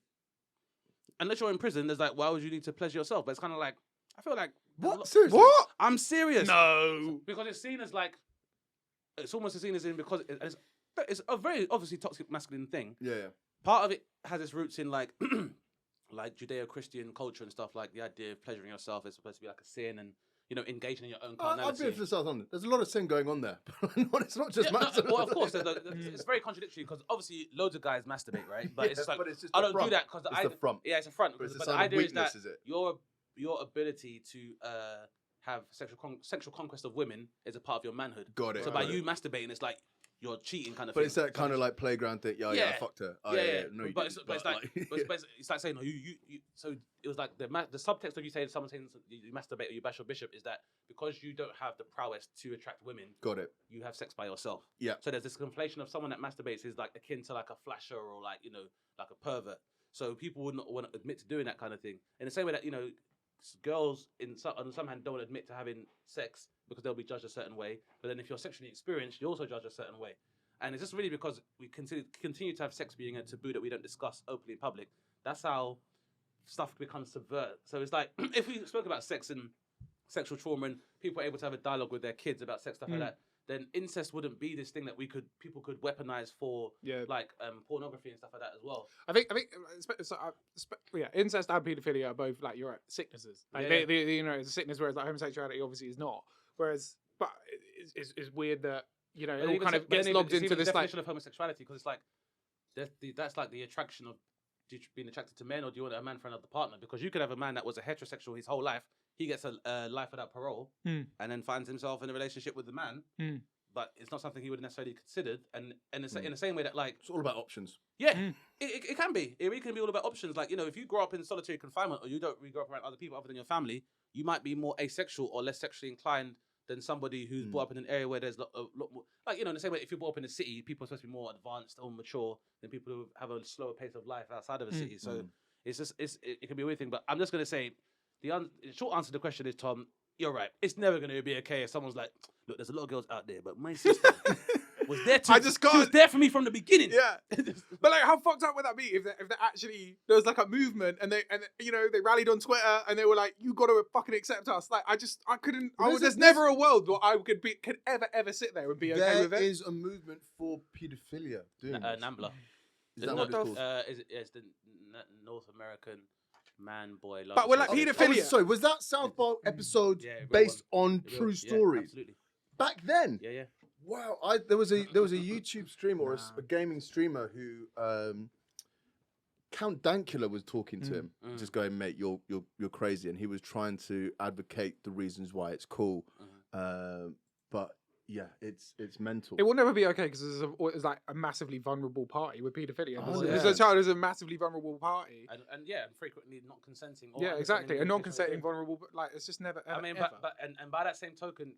Unless you're in prison, there's like, why would you need to pleasure yourself? But it's kind of like, I feel like, what? Seriously? What? I'm serious. No. Because it's seen as like, it's almost seen as in, because it's a very obviously toxic masculine thing. Yeah. Part of it has its roots in like like Judeo-Christian culture and stuff, like the idea of pleasuring yourself is supposed to be like a sin, and engaging in your own carnality. I've been to South London. There's a lot of sin going on there. It's not just masturbation. Well, of course, it's very contradictory, because obviously loads of guys masturbate, right? But it's just like, but it's just I the don't front. do that because It's the front. Yeah, it's a front. But it's a But sign the of idea weakness, is is that it? your ability to have sexual conquest of women is a part of your manhood. Got it. So by got you it. masturbating, it's like you're cheating kind of But thing. it's that kind of like playground thing. Yeah, I fucked her. Oh, yeah. No, you but didn't. it's like, it's like saying, you. So it was like the subtext of you saying someone saying you masturbate or you bash your bishop is that because you don't have the prowess to attract women, Got it. you have sex by yourself. Yeah. So there's this conflation of someone that masturbates is like akin to like a flasher or like like a pervert. So people would not want to admit to doing that kind of thing. In the same way that girls on some hand don't admit to having sex because they'll be judged a certain way. But then if you're sexually experienced, you're also judged a certain way. And it's just really because we continue to have sex being a taboo that we don't discuss openly in public. That's how stuff becomes subvert. So it's like, if we spoke about sex and sexual trauma and people are able to have a dialogue with their kids about sex, stuff like that, then incest wouldn't be this thing that people could weaponize for like pornography and stuff like that as well. I think incest and paedophilia are both like you're right, sicknesses. Like you know, it's a sickness, whereas like homosexuality obviously is not. But it's weird that it all kind of gets lobbed into this definition of homosexuality, because it's like that's like the attraction of being attracted to men, or do you want a man for another partner? Because you could have a man that was a heterosexual his whole life. He gets a life without parole, and then finds himself in a relationship with the man. But it's not something he would necessarily considered. And in the same way that, like, it's all about options. Yeah, it can be. It really can be all about options. Like, if you grow up in solitary confinement, or you don't really grow up around other people other than your family, you might be more asexual or less sexually inclined than somebody who's brought up in an area where there's a lot more. Like, in the same way, if you're brought up in a city, people are supposed to be more advanced or mature than people who have a slower pace of life outside of a city. So it can be a weird thing. But I'm just going to say, the short answer to the question is, Tom, you're right. It's never going to be okay if someone's like, look, there's a lot of girls out there, but my sister was there too. She was there for me from the beginning. Yeah. But like, how fucked up would that be if they actually, there was like a movement and they rallied on Twitter and they were like, you got to fucking accept us. Like, there's never a world where I could ever sit there and be okay with it. There is a movement for paedophilia. NAMBLA. Is that what it's called? It's the North American Man Boy Love. But we're like paedophilia. Sorry, was that South Park episode based on true stories? Absolutely. Back then? Yeah. Wow, there was a YouTube streamer or a gaming streamer who Count Dankula was talking to him, just going, mate, you're crazy, and he was trying to advocate the reasons why it's cool, but yeah, it's mental. It will never be okay because it's like a massively vulnerable party with paedophilia. Oh, There's a child who's a massively vulnerable party, and frequently not consenting. Yeah, exactly, a non-consenting vulnerable. But like, it's just never. I mean, but by that same token,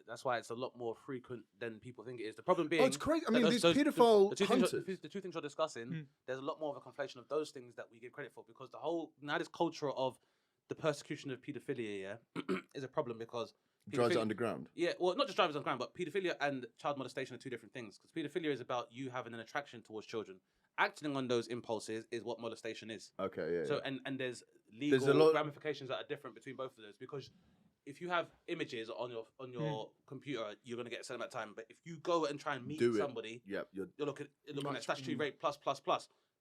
that's why it's a lot more frequent than people think it is. The problem being, it's crazy. I mean, these paedophile hunters. The two things you're discussing, there's a lot more of a conflation of those things that we give credit for, because the whole this culture of the persecution of paedophilia is a problem, because drives it underground. Yeah, well, not just drives it underground, but paedophilia and child molestation are two different things. Because paedophilia is about you having an attraction towards children. Acting on those impulses is what molestation is. Okay, yeah. So yeah. And there's legal ramifications that are different between both of those. Because if you have images on your computer, you're gonna get a certain amount of time. But if you go and try and meet somebody, you're looking at statutory rape plus.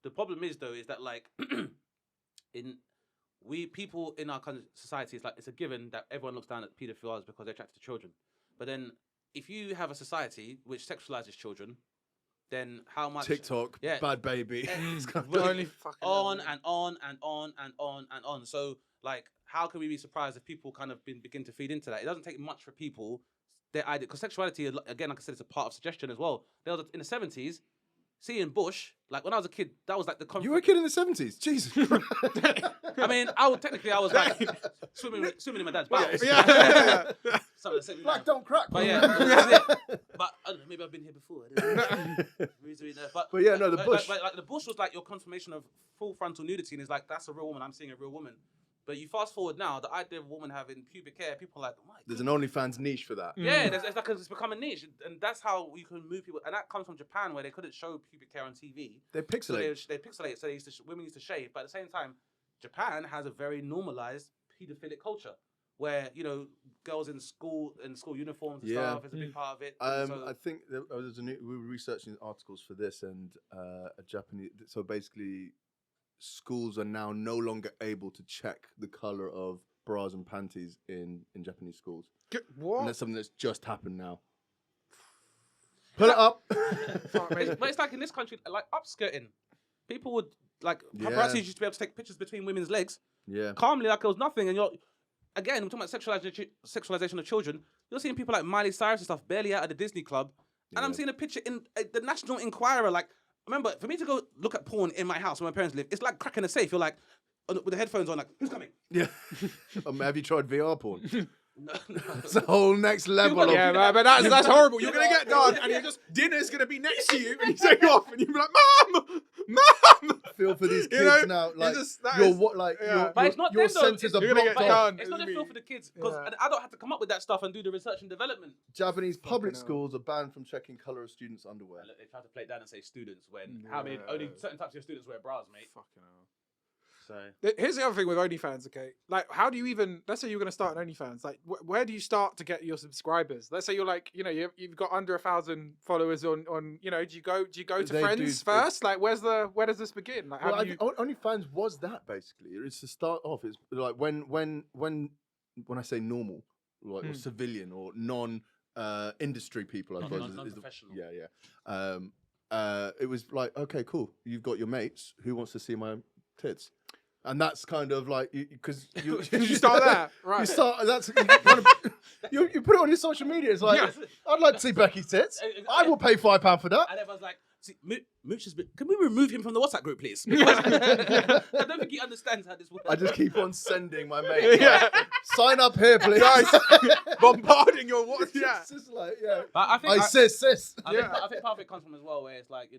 The problem is that like people in our kind of society, it's a given that everyone looks down at paedophiles because they're attracted to children. But then if you have a society which sexualizes children, then how much TikTok, Bad Baby, on and on and on and on and on. So like, how can we be surprised if people kind of begin to feed into that? It doesn't take much for people, their idea, because sexuality, again, like I said, it's a part of suggestion as well. There was in the 70s. Seeing Bush, like when I was a kid, that was like the. You were a kid in the 70s, Jesus. I mean, I was like swimming in my dad's bath. Yeah. Black don't crack. But yeah, but I don't know, maybe I've been here before. But yeah, no, the Bush. But like the Bush was like your confirmation of full frontal nudity, and it's like, that's a real woman. I'm seeing a real woman. But you fast forward now, the idea of a woman having pubic hair, people are like, oh my God. There's an OnlyFans niche for that. Yeah, it's become a niche, and that's how you can move people. And that comes from Japan, where they couldn't show pubic hair on TV. They pixelate. So they pixelate, so women used to shave. But at the same time, Japan has a very normalized paedophilic culture, where girls in school uniforms and stuff is a big part of it. I think we were researching articles for this, and a Japanese. So basically, schools are now no longer able to check the color of bras and panties in Japanese schools. What? And that's something that's just happened now. Pull it up. But it's like in this country, like upskirting. People would paparazzi used to be able to take pictures between women's legs. Yeah. Calmly, like it was nothing. And we're talking about sexualization of children. You're seeing people like Miley Cyrus and stuff barely out of the Disney club. And I'm seeing a picture in the National Enquirer, like. Remember, for me to go look at porn in my house where my parents live, it's like cracking a safe. You're like, with the headphones on, like, who's coming? Yeah. Have you tried VR porn? No. It's a whole next level. Yeah, Of, Yeah, but that's horrible. You're gonna get done, and dinner's gonna be next to you, and you take off, and you'll be like, Mom. feel for these kids You know, now. Like that your is- what? Like yeah. But it's not your them, though. senses are You're gonna blocked get off. done. It's not just feel for the kids because Yeah. an adult had to come up with that stuff and do the research and development. Japanese public hell. schools are banned from checking colour of students' underwear. And look, they try to play it down and say students when how many only certain types of students wear bras, mate. Fucking hell. So Here's the other thing with OnlyFans, okay? Like, how do you even? Let's say you're gonna start an OnlyFans. Like, where do you start to get your subscribers? Let's say you're like, you've got under 1,000 followers on. Do you go to They friends do- first? Like, where does this begin? Like, how Well, do you? OnlyFans was that basically. It's to start off. It's like when I say normal, like or civilian or non industry people, I suppose. is the- non-professional. It was like, okay, cool. You've got your mates. Who wants to see my tits? And that's kind of like because you start that, right? You start that's you put it on your social media. It's like I'd like to see Becky's tits. I will pay £5 for that. And everyone's like, see, Mooch has been. Can we remove him from the WhatsApp group, please? I don't think he understands how this works. I just keep on sending my mates. Like, sign up here, please. Guys, bombarding your what? Yeah. It's just like, yeah. But I think sis. I think part of it comes from as well, where it's like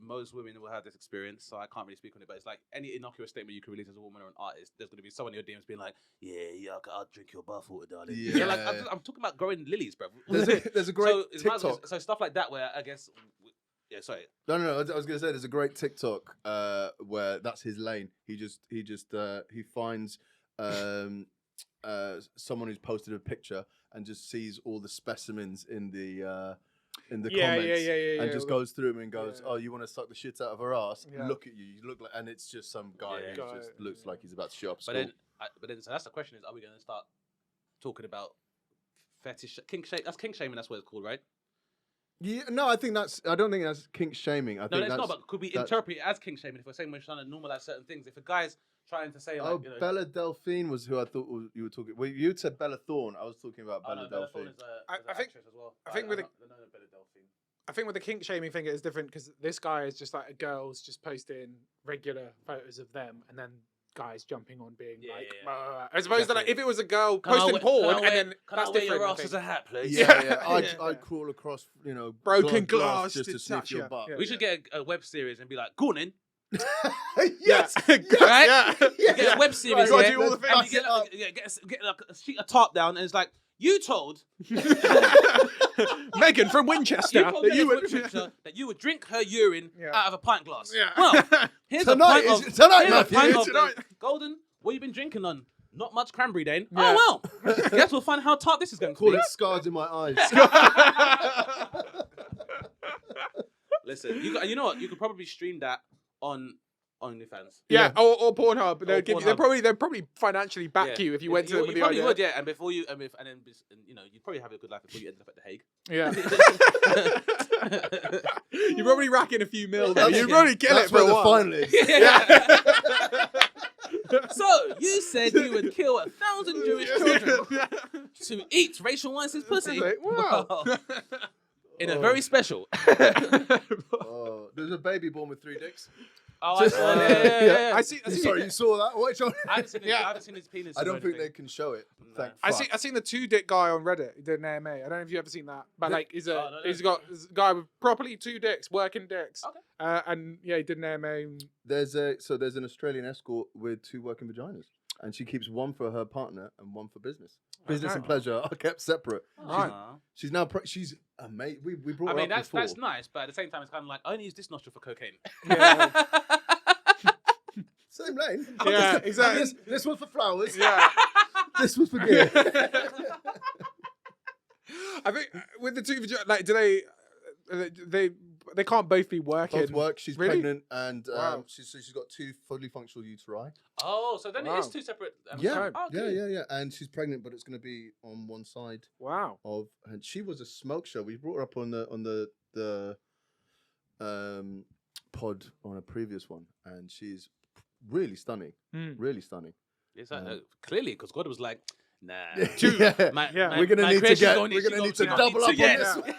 most women will have this experience, so I can't really speak on it. But it's like any innocuous statement you can release as a woman or an artist, there's going to be someone in your DMs being like, "Yeah, I'll drink your bathwater, darling." Yeah. You're like, I'm talking about growing lilies, bro. There's a great so, TikTok. so stuff like that, where I guess, yeah, sorry. No. I was going to say there's a great TikTok where that's his lane. He finds someone who's posted a picture and just sees all the specimens in the comments and just goes through them and goes, "Oh, you want to suck the shit out of her ass? Yeah. Look at you. You look like," and it's just some guy who just looks like he's about to show up school. But then, so that's the question: is are we going to start talking about fetish, kink shame? That's kink shaming. That's what it's called, right? Yeah, no, I don't think that's kink shaming. I No, think it's that's, not. But could we interpret it as kink shaming if we're saying we're trying to normalize certain things? If a guy's trying to say, like, Bella Delphine was who I thought you were talking. Well, you said Bella Thorne. I was talking about Bella Delphine. I think as well. I think with the kink shaming thing, it is different because this guy is just like a girl's just posting regular photos of them, and then guys jumping on being as opposed to like if it was a girl posting porn and then that's different. Your ass as a hat, please. Yeah. I'd crawl across, broken glass just to sniff touch your you. butt. We should get a web series and be like, "Go on in." Yes. Right? Get a web series. Gotta Yeah, do all the and things. get like a sheet of tarp down, and it's like, you told Megan from Winchester that you would drink her urine out of a pint glass. Yeah. Well, here's Tonight, a pint of Matthew. Golden. What you been drinking on? Not much cranberry, Dane. Yeah. Oh well. Guess we'll find how tart this is going to Call be. it scars in my eyes. Listen, you know what? You could probably stream that on OnlyFans. Yeah, or Pornhub. Or They'd probably financially back you if you went to them with the probably idea. would, yeah. And before you, you'd probably have a good life before you ended up at the Hague. Yeah. You're probably racking a few mil. That's- You'd probably kill That's it for where a the while. final is. So you said you would kill 1,000 Jewish children to eat Rachel Weinstein's pussy. Wow. In a very special. Oh, there's a baby born with 3 dicks. Oh, I saw it. I see. Sorry, you saw that? What? I haven't seen his penis. I don't think they can show it. No. Thank I seen the 2-dick guy on Reddit who did an AMA. I don't know if you ever seen that, but like he's got this guy with properly 2 dicks, working dicks. Okay. And he did an AMA. There's an Australian escort with 2 working vaginas, and she keeps one for her partner and one for business. Business and pleasure are kept separate. Right. She's now she's amazing. We brought her I mean, up that's before. nice, but at the same time, it's kind of like I only use this nostril for cocaine. Yeah. Same lane. Yeah, exactly. This one's for flowers. Yeah. This one's for gear. I think with the 2 vaginas, like, do they can't both be working? Both work. She's Really? pregnant, and Wow. she's got 2 fully functional uteri. Oh, so then it is Wow. 2 separate. Yeah, Oh, good. yeah. And she's pregnant, but it's going to be on one side Wow. of. And she was a smoke show. We brought her up on the pod on a previous one, and she's really stunning. Really stunning. It's clearly because God was like, nah. Yeah. We're gonna need to double up on this one.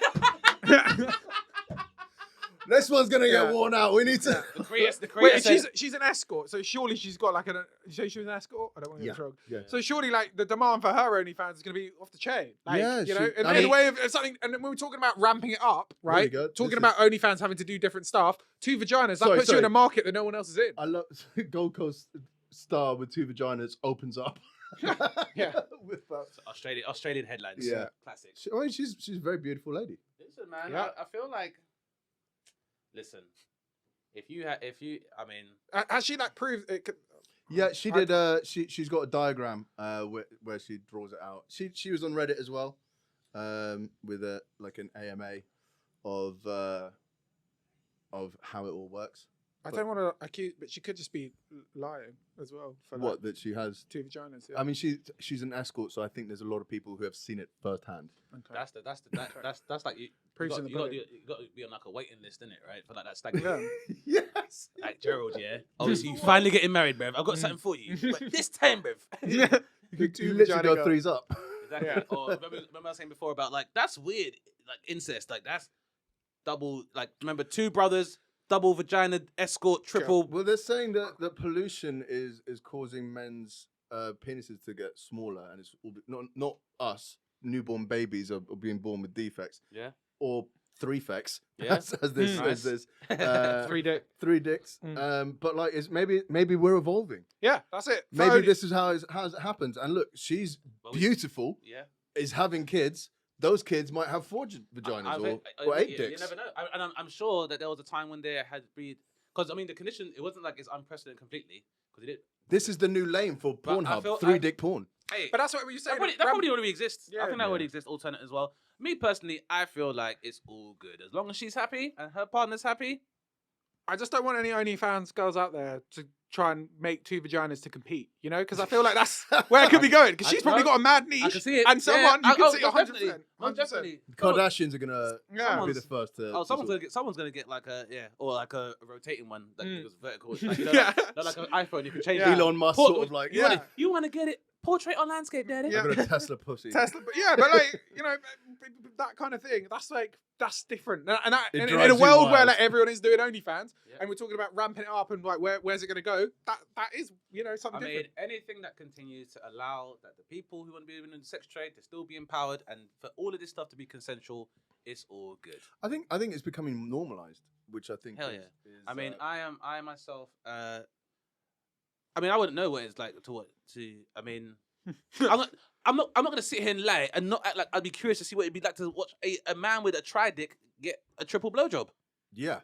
This one's gonna Yeah. get worn out. We need to. The creator Wait, said, she's an escort, so surely she's got like an. You say she was an escort? I don't want to get this wrong. Yeah. So surely, like the demand for her OnlyFans is going to be off the chain. Like, Yeah, you know, she- in I the mean- way of something. And when we're talking about ramping it up, right? go. Talking This about OnlyFans having to do different stuff. 2 vaginas that Sorry, puts you in a market that no one else is in. I love Gold Coast star with 2 vaginas opens up. Yeah. With that. Australian headlines. Yeah. Classic. I mean, she's a very beautiful lady. Listen, man. Yeah. I feel like. Listen, I mean, Has she like proved it? Yeah, she did. She's got a diagram where she draws it out. She was on Reddit as well, with like an AMA of how it all works. I don't want to accuse, but she could just be lying as well. For What that she has. 2 vaginas. Yeah. I mean, she's an escort, so I think there's a lot of people who have seen it firsthand. Okay. that's like you. Proof's in the pudding. You got to be on like a waiting list, innit? Right, for like that stag. Yeah. Yes. Like Gerald, yeah. Obviously, you finally getting married, bruv. I've got something for you, but this time, bruv. Yeah. You Two literally vagina go girl. threes up. Exactly. Yeah. Or remember I was saying before about like that's weird, like incest, like that's double. Like remember 2 brothers, double vagina escort, triple. Well, they're saying that pollution is causing men's penises to get smaller, and it's all, not us newborn babies are being born with defects Yeah. or 3 fects. Yeah. as this Nice. as this 3 dick. 3 dicks. But like it's maybe we're evolving. Yeah, that's it. Maybe this is how it happens. And look, she's Well, beautiful. Yeah. Is having kids. Those kids might have 4 vaginas or 8 dicks. You never know. And I'm sure that there was a time when they had breed. Because I mean, the condition it wasn't like it's unprecedented completely. Because it did. This is the new lane for But I Pornhub. feel- 3 dick porn. Hey, But that's what you saying. that probably already exists. Yeah. I think that already exists. Alternate as well. Me personally, I feel like it's all good as long as she's happy and her partner's happy. I just don't want any OnlyFans girls out there to try and make 2 vaginas to compete, you know? Because I feel like that's where it could be going. Because she's probably got a mad niche. I can see it. And someone, you can see most 100%. definitely. 100%. Most definitely. Kardashians are gonna Yeah. be the first to. Oh, to someone's gonna get like a or like a rotating one that goes vertical. Like, Yeah. like an iPhone, you can change Yeah. it. Elon Musk Port- sort of like Yeah. You want to get it portrait on landscape, daddy? Yeah. I've got a Tesla pussy. Tesla, but yeah, but like, you know, that kind of thing, that's different. And that, It in drives a you world where wild. like everyone is doing OnlyFans, Yeah. and we're talking about ramping it up and like where's it going to go, that is, you know, something I mean, different. anything that continues to allow that the people who want to be in the sex trade to still be empowered and for all of this stuff to be consensual, it's all good. I think it's becoming normalized, which I think. Hell is, yeah. is, I mean, I myself, I mean, I wouldn't know what it's like I mean, I'm not gonna sit here and lie and not act like I'd be curious to see what it'd be like to watch a man with a tri-dick get a triple blowjob. yeah,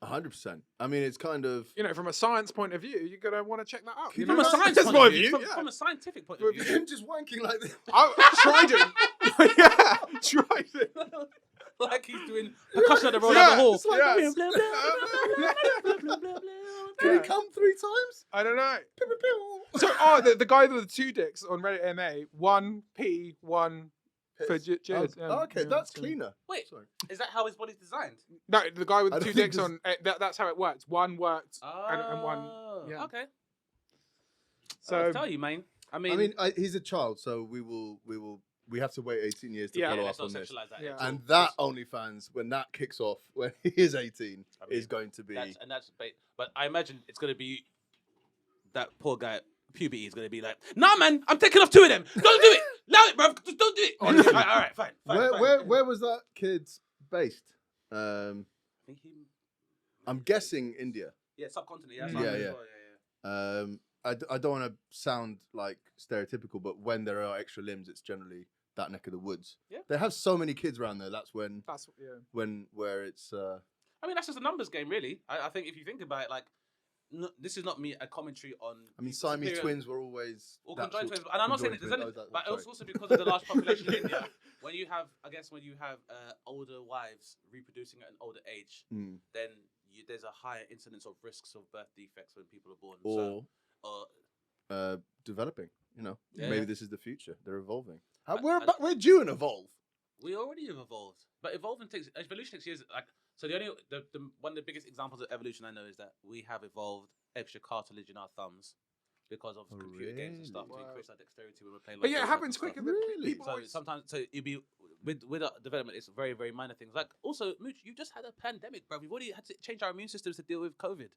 100%. I mean, it's kind of. You know, from a science point of view, you're going to want to check that out. You From know? a science That's point my of view, view. From a scientific point Well, of if view. you're just wanking like this. I tried it. Yeah, tried it. Like he's doing percussion at the roll Yeah, down the hall. it's like- yes. Can Yeah. you come 3 times? I don't know. Pew, pew, pew. So, the guy with the 2 dicks on Reddit MA, 1 P, 1 for Piss. jizz. Oh, Yeah, okay, yeah, that's so- cleaner. Wait, Sorry. is that how his body's designed? No, the guy with I the don't 2 think dicks on, that's how it works. 1 worked and 1. Oh, yeah. okay. So, I'll tell you, man. I mean, He's a child, so we have to wait 18 years to Yeah. follow let's up not on this. sexualize that. Yeah. at all. And that OnlyFans, when that kicks off, when he is 18, I mean, is going to be. that's but I imagine it's gonna be that poor guy. Puberty is gonna be like, nah, man, I'm taking off 2 of them. Don't do it. Allow it, bro. Just don't do it. all right, fine. Where was that kid based? I think I'm guessing India. yeah, subcontinent. Yeah, Mm. that's what I Yeah, meant before, yeah. I don't want to sound like stereotypical, but when there are extra limbs, it's generally that neck of the woods. Yeah. They have so many kids around there. That's when that's, yeah. where it's. I mean, that's just a numbers game, really. I think if you think about it, like, this is not me a commentary on. I mean, Siamese superior- twins were always. Or that conjoined sort- twins, and I'm not saying conjoined it, twins. but Sorry. it's also because of the large population in India. When you have older wives reproducing at an older age, Mm. then there's a higher incidence of risks of birth defects when people are born. Or So, developing. You know, Yeah. maybe this is the future. They're evolving. I- We're due and evolve. we already have evolved, but evolution takes years. Like, so the one of the biggest examples of evolution I know is that we have evolved extra cartilage in our thumbs, because of computer games and stuff to Wow. increase our dexterity when we're playing. But like, yeah, it close-up happens and stuff. quicker than Really? people So always... sometimes, you'd be with development. It's very, very minor things. Like also, Mooch, you just had a pandemic, bro. We've already had to change our immune systems to deal with COVID.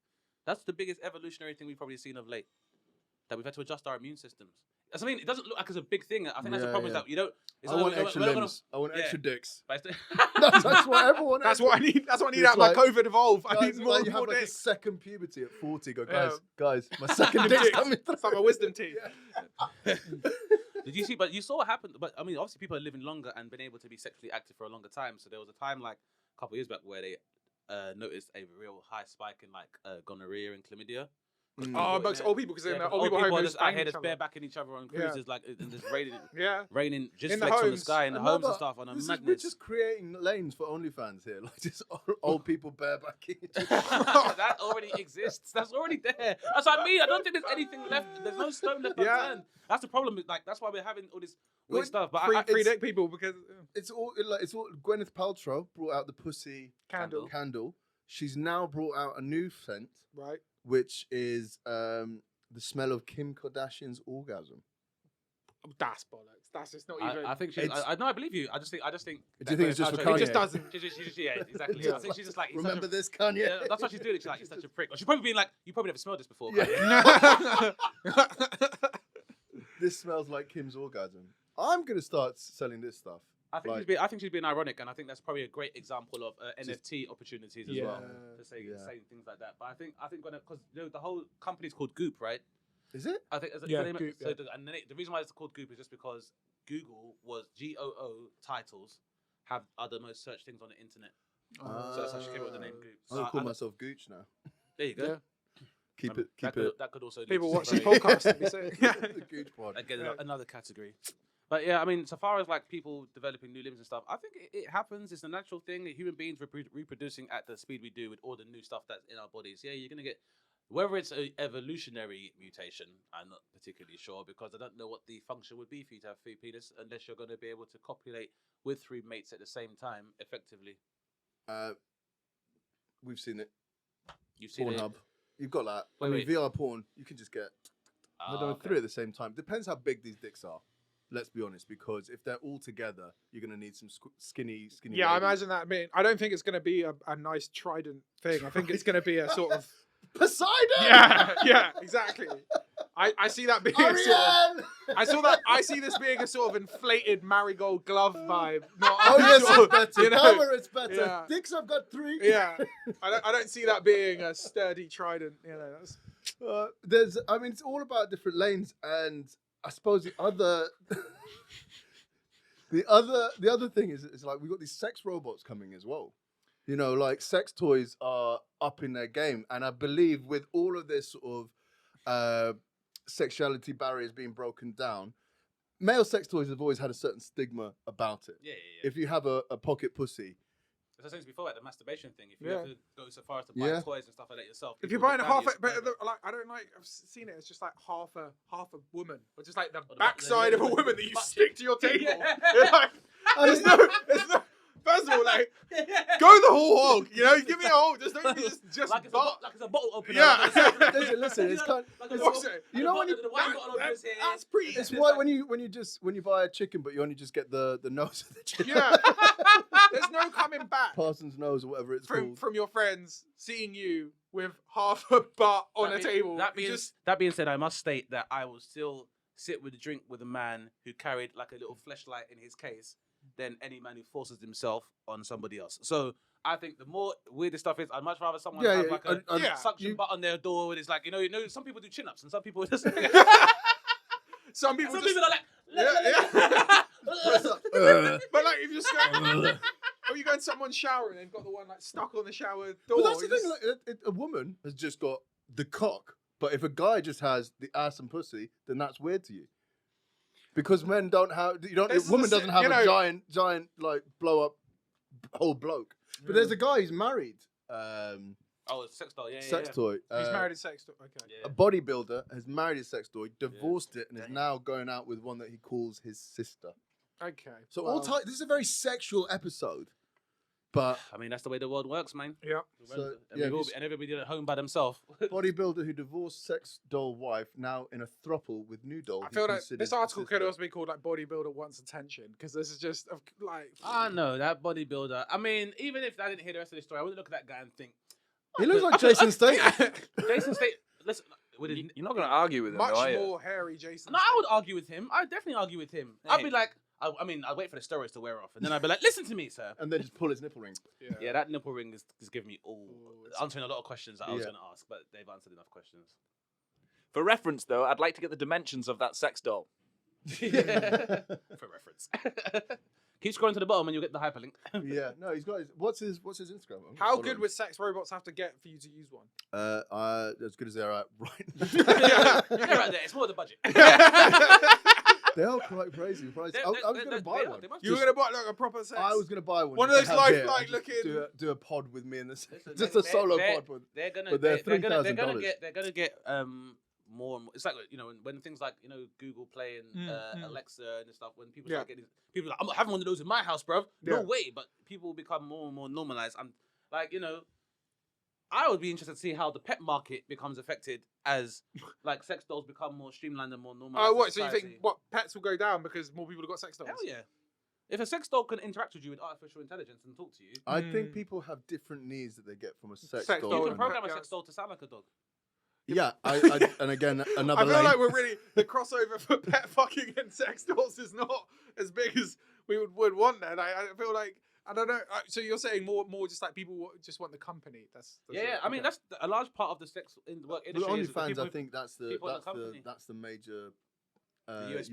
That's the biggest evolutionary thing we've probably seen of late. That we've had to adjust our immune systems. I mean, it doesn't look like it's a big thing. I think that's the Yeah, problem is yeah. that you don't. It's I not- want we're not- extra we're not gonna- limbs. I want yeah. extra dicks. But it's- That's what everyone. That's what I need. That's what I need It's out of my like- COVID evolve. I Guys, need more, like you more have like a dicks. second puberty at 40. Go, Yeah. guys, my second dick's Dicks. coming through. It's like my wisdom teeth. Did you see? But you saw what happened. But I mean, obviously, people are living longer and been able to be sexually active for a longer time. So there was a time like a couple of years back where they noticed a real high spike in like gonorrhea and chlamydia. Oh, amongst old people, because Yeah, old people are home just out here just barebacking each other on Yeah. cruises, like and just raining Yeah. just In the flex on the homes. sky in the homes and stuff on a We're madness. just creating lanes for OnlyFans here, like just old people barebacking. That already exists. That's already there. That's what I mean. I don't think there's anything left. There's no stone left Yeah. unturned. That's the problem. Like that's why we're having all this weird Well, stuff. But Free it's- dick people because It's all Gwyneth Paltrow brought out the pussy candle. She's now brought out a new scent, Right. which is the smell of Kim Kardashian's orgasm. That's bollocks. That's just not even. I think she's. It's- I believe you. I just think. Do you think it's just for Paltrow- Kanye? It just doesn't. Yeah, exactly. Yeah. I think she's just like. he's such Remember a- this, Kanye? Yeah, that's what she's doing. She's like, he's such a prick. Or she's probably being like, you probably never smelled this before. Yeah. Kanye. This smells like Kim's orgasm. I'm gonna start selling this stuff. I think Like- I think she's being ironic, and I think that's probably a great example of NFT opportunities as well to say Yeah. saying things like that. But I think because the whole company's called Goop, right? Is it? I think Yeah, the name, Goop, so yeah. and the reason why it's called Goop is just because Google was GOO titles are the most searched things on the internet. So that's how she came up with the name Goop. I So call I- myself Gooch now. there you go. Yeah. Keep it. That could also lead People to watch some this very- podcast. Let me say. the Gooch pod. Again, Yeah. another category. But yeah, I mean, so far as like people developing new limbs and stuff, I think it happens. It's a natural thing. Human beings reproducing at the speed we do with all the new stuff that's in our bodies. Yeah, you're gonna get whether it's an evolutionary mutation. I'm not particularly sure because I don't know what the function would be for you to have 3 penis unless you're going to be able to copulate with 3 mates at the same time effectively. We've seen it. You've seen Pornhub. You've got that. Wait, I mean, wait. VR porn. You can just get. Ah, They're okay. 3 at the same time. Depends how big these dicks are. Let's be honest, because if they're all together, you're gonna need some skinny. Yeah, I ladies. imagine that. I mean, I don't think it's going to be a nice trident thing. I think it's going to be a sort of. Poseidon. Yeah, exactly. I see that being a sort of. Ariel! I see this being a sort of inflated marigold glove vibe. Not Oh yes, sort it's of, better. you know, Power is better. yeah. Dicks, I've got 3. Yeah, I don't see that being a sturdy trident. You know, that's, I mean, it's all about different lanes, and I suppose the other thing is like we've got these sex robots coming as well. You know, like sex toys are up in their game, and I believe with all of this sort of sexuality barriers being broken down, male sex toys have always had a certain stigma about it. Yeah. If you have a pocket pussy, As I said before, like the masturbation thing. If you Yeah. have to go so far as to buy Yeah. toys and stuff like that yourself, if you're people buying get half, values but from it. like I don't like. I've seen it. It's just like half a woman, or just like the the backside of a woman that you butt stick to your table. Yeah. You're like, there's no. First of all, like go the whole hog. You know, give me a hog. Just don't be just like it's, butt. like it's a bottle opener. Yeah. listen, it's kind. Like a What's bottle- it? You know when you- the wine bottle opens here. That's pretty. It's why when you buy a chicken, but you only just get the nose of the chicken. Yeah. There's no coming back Parson's nose or whatever it's called. from your friends seeing you with half a butt on a That being- table. That being said, I must state that I will still sit with a drink with a man who carried like a little fleshlight in his case than any man who forces himself on somebody else. So I think the more weird the stuff is, I'd much rather someone Yeah, have yeah, like a yeah. suction butt on their door. And it's like, you know, some people do chin-ups and some people just... Some people some just. people are like... Yeah, Press up. But like, if you're going, or you go in someone's shower and they've got the one like stuck on the shower door. But that's the you thing. just- Like, a woman has just got the cock, but if a guy just has the ass and pussy, then that's weird to you. Because men don't have, This a is woman the doesn't si- have you a know- giant like blow up whole bloke. But there's a guy who's married, Oh, it's sex doll, yeah, sex yeah. toy. He's married a sex toy. Okay. Yeah. A bodybuilder has married his sex toy, divorced it, and is now going out with one that he calls his sister. Okay. So well, this is a very sexual episode. But I mean, that's the way the world works, man. Yeah. So, and, yeah, and everybody at home by themselves. bodybuilder who divorced sex doll wife now in a throuple with new doll. I he feel like considers this a article could sister. also be called like bodybuilder wants attention because this is just like. I know that bodybuilder. I mean, even if I didn't hear the rest of the story, I wouldn't look at that guy and think He looks like Jason Statham. Jason State. Listen, You're not going to argue with him, Much though, are you? more hairy Jason. no, I would argue with him. I'd definitely argue with him. I'd be like, I mean, I'd wait for the steroids to wear off, and then I'd be like, listen to me, sir. And then just pull his nipple ring. Yeah, that nipple ring is giving me answering a lot of questions that I was Yeah. going to ask, but they've answered enough questions. For reference, though, I'd like to get the dimensions of that sex doll. For reference. Keep scrolling to the bottom and you'll get the hyperlink. Yeah, no, he's got his. What's his Instagram? I'm gonna How follow good him. would sex robots have to get for you to use one? As good as they are right. Yeah, right there. It's more the budget. They are quite crazy. I was going to buy one. You were going to buy like a proper sex? I was going to buy one. One of just those to have here lifelike and just looking- Do a pod with me in this. Listen, Just a solo pod. With, They're gonna but they're they're gonna $3,000. they're gonna get more and more. It's like, you know, when things like, you know, Google Play and Alexa and stuff, when people start getting people are like, I'm not having one of those in my house, bruv. No Yeah. way. But people will become more and more normalized. I'm like, you know, I would be interested to see how the pet market becomes affected as like sex dolls become more streamlined and more normalized. Oh, in what? So you society. think what pets will go down because more people have got sex dolls? Hell yeah. If a sex doll can interact with you with artificial intelligence and talk to you, I think people have different needs that they get from a sex Sex doll. doll you can and program a pet sex doll to sound like a dog. Yeah, and again another I feel lane. like we're really the crossover for pet fucking and sex dolls is not as big as we would want. Then I feel like I don't know. So you're saying more just like people just want the company. That's Yeah, it. I mean, Okay. that's a large part of the sex in the work With industry. is the OnlyFans, people I who- think that's people in the company. that's the major the USP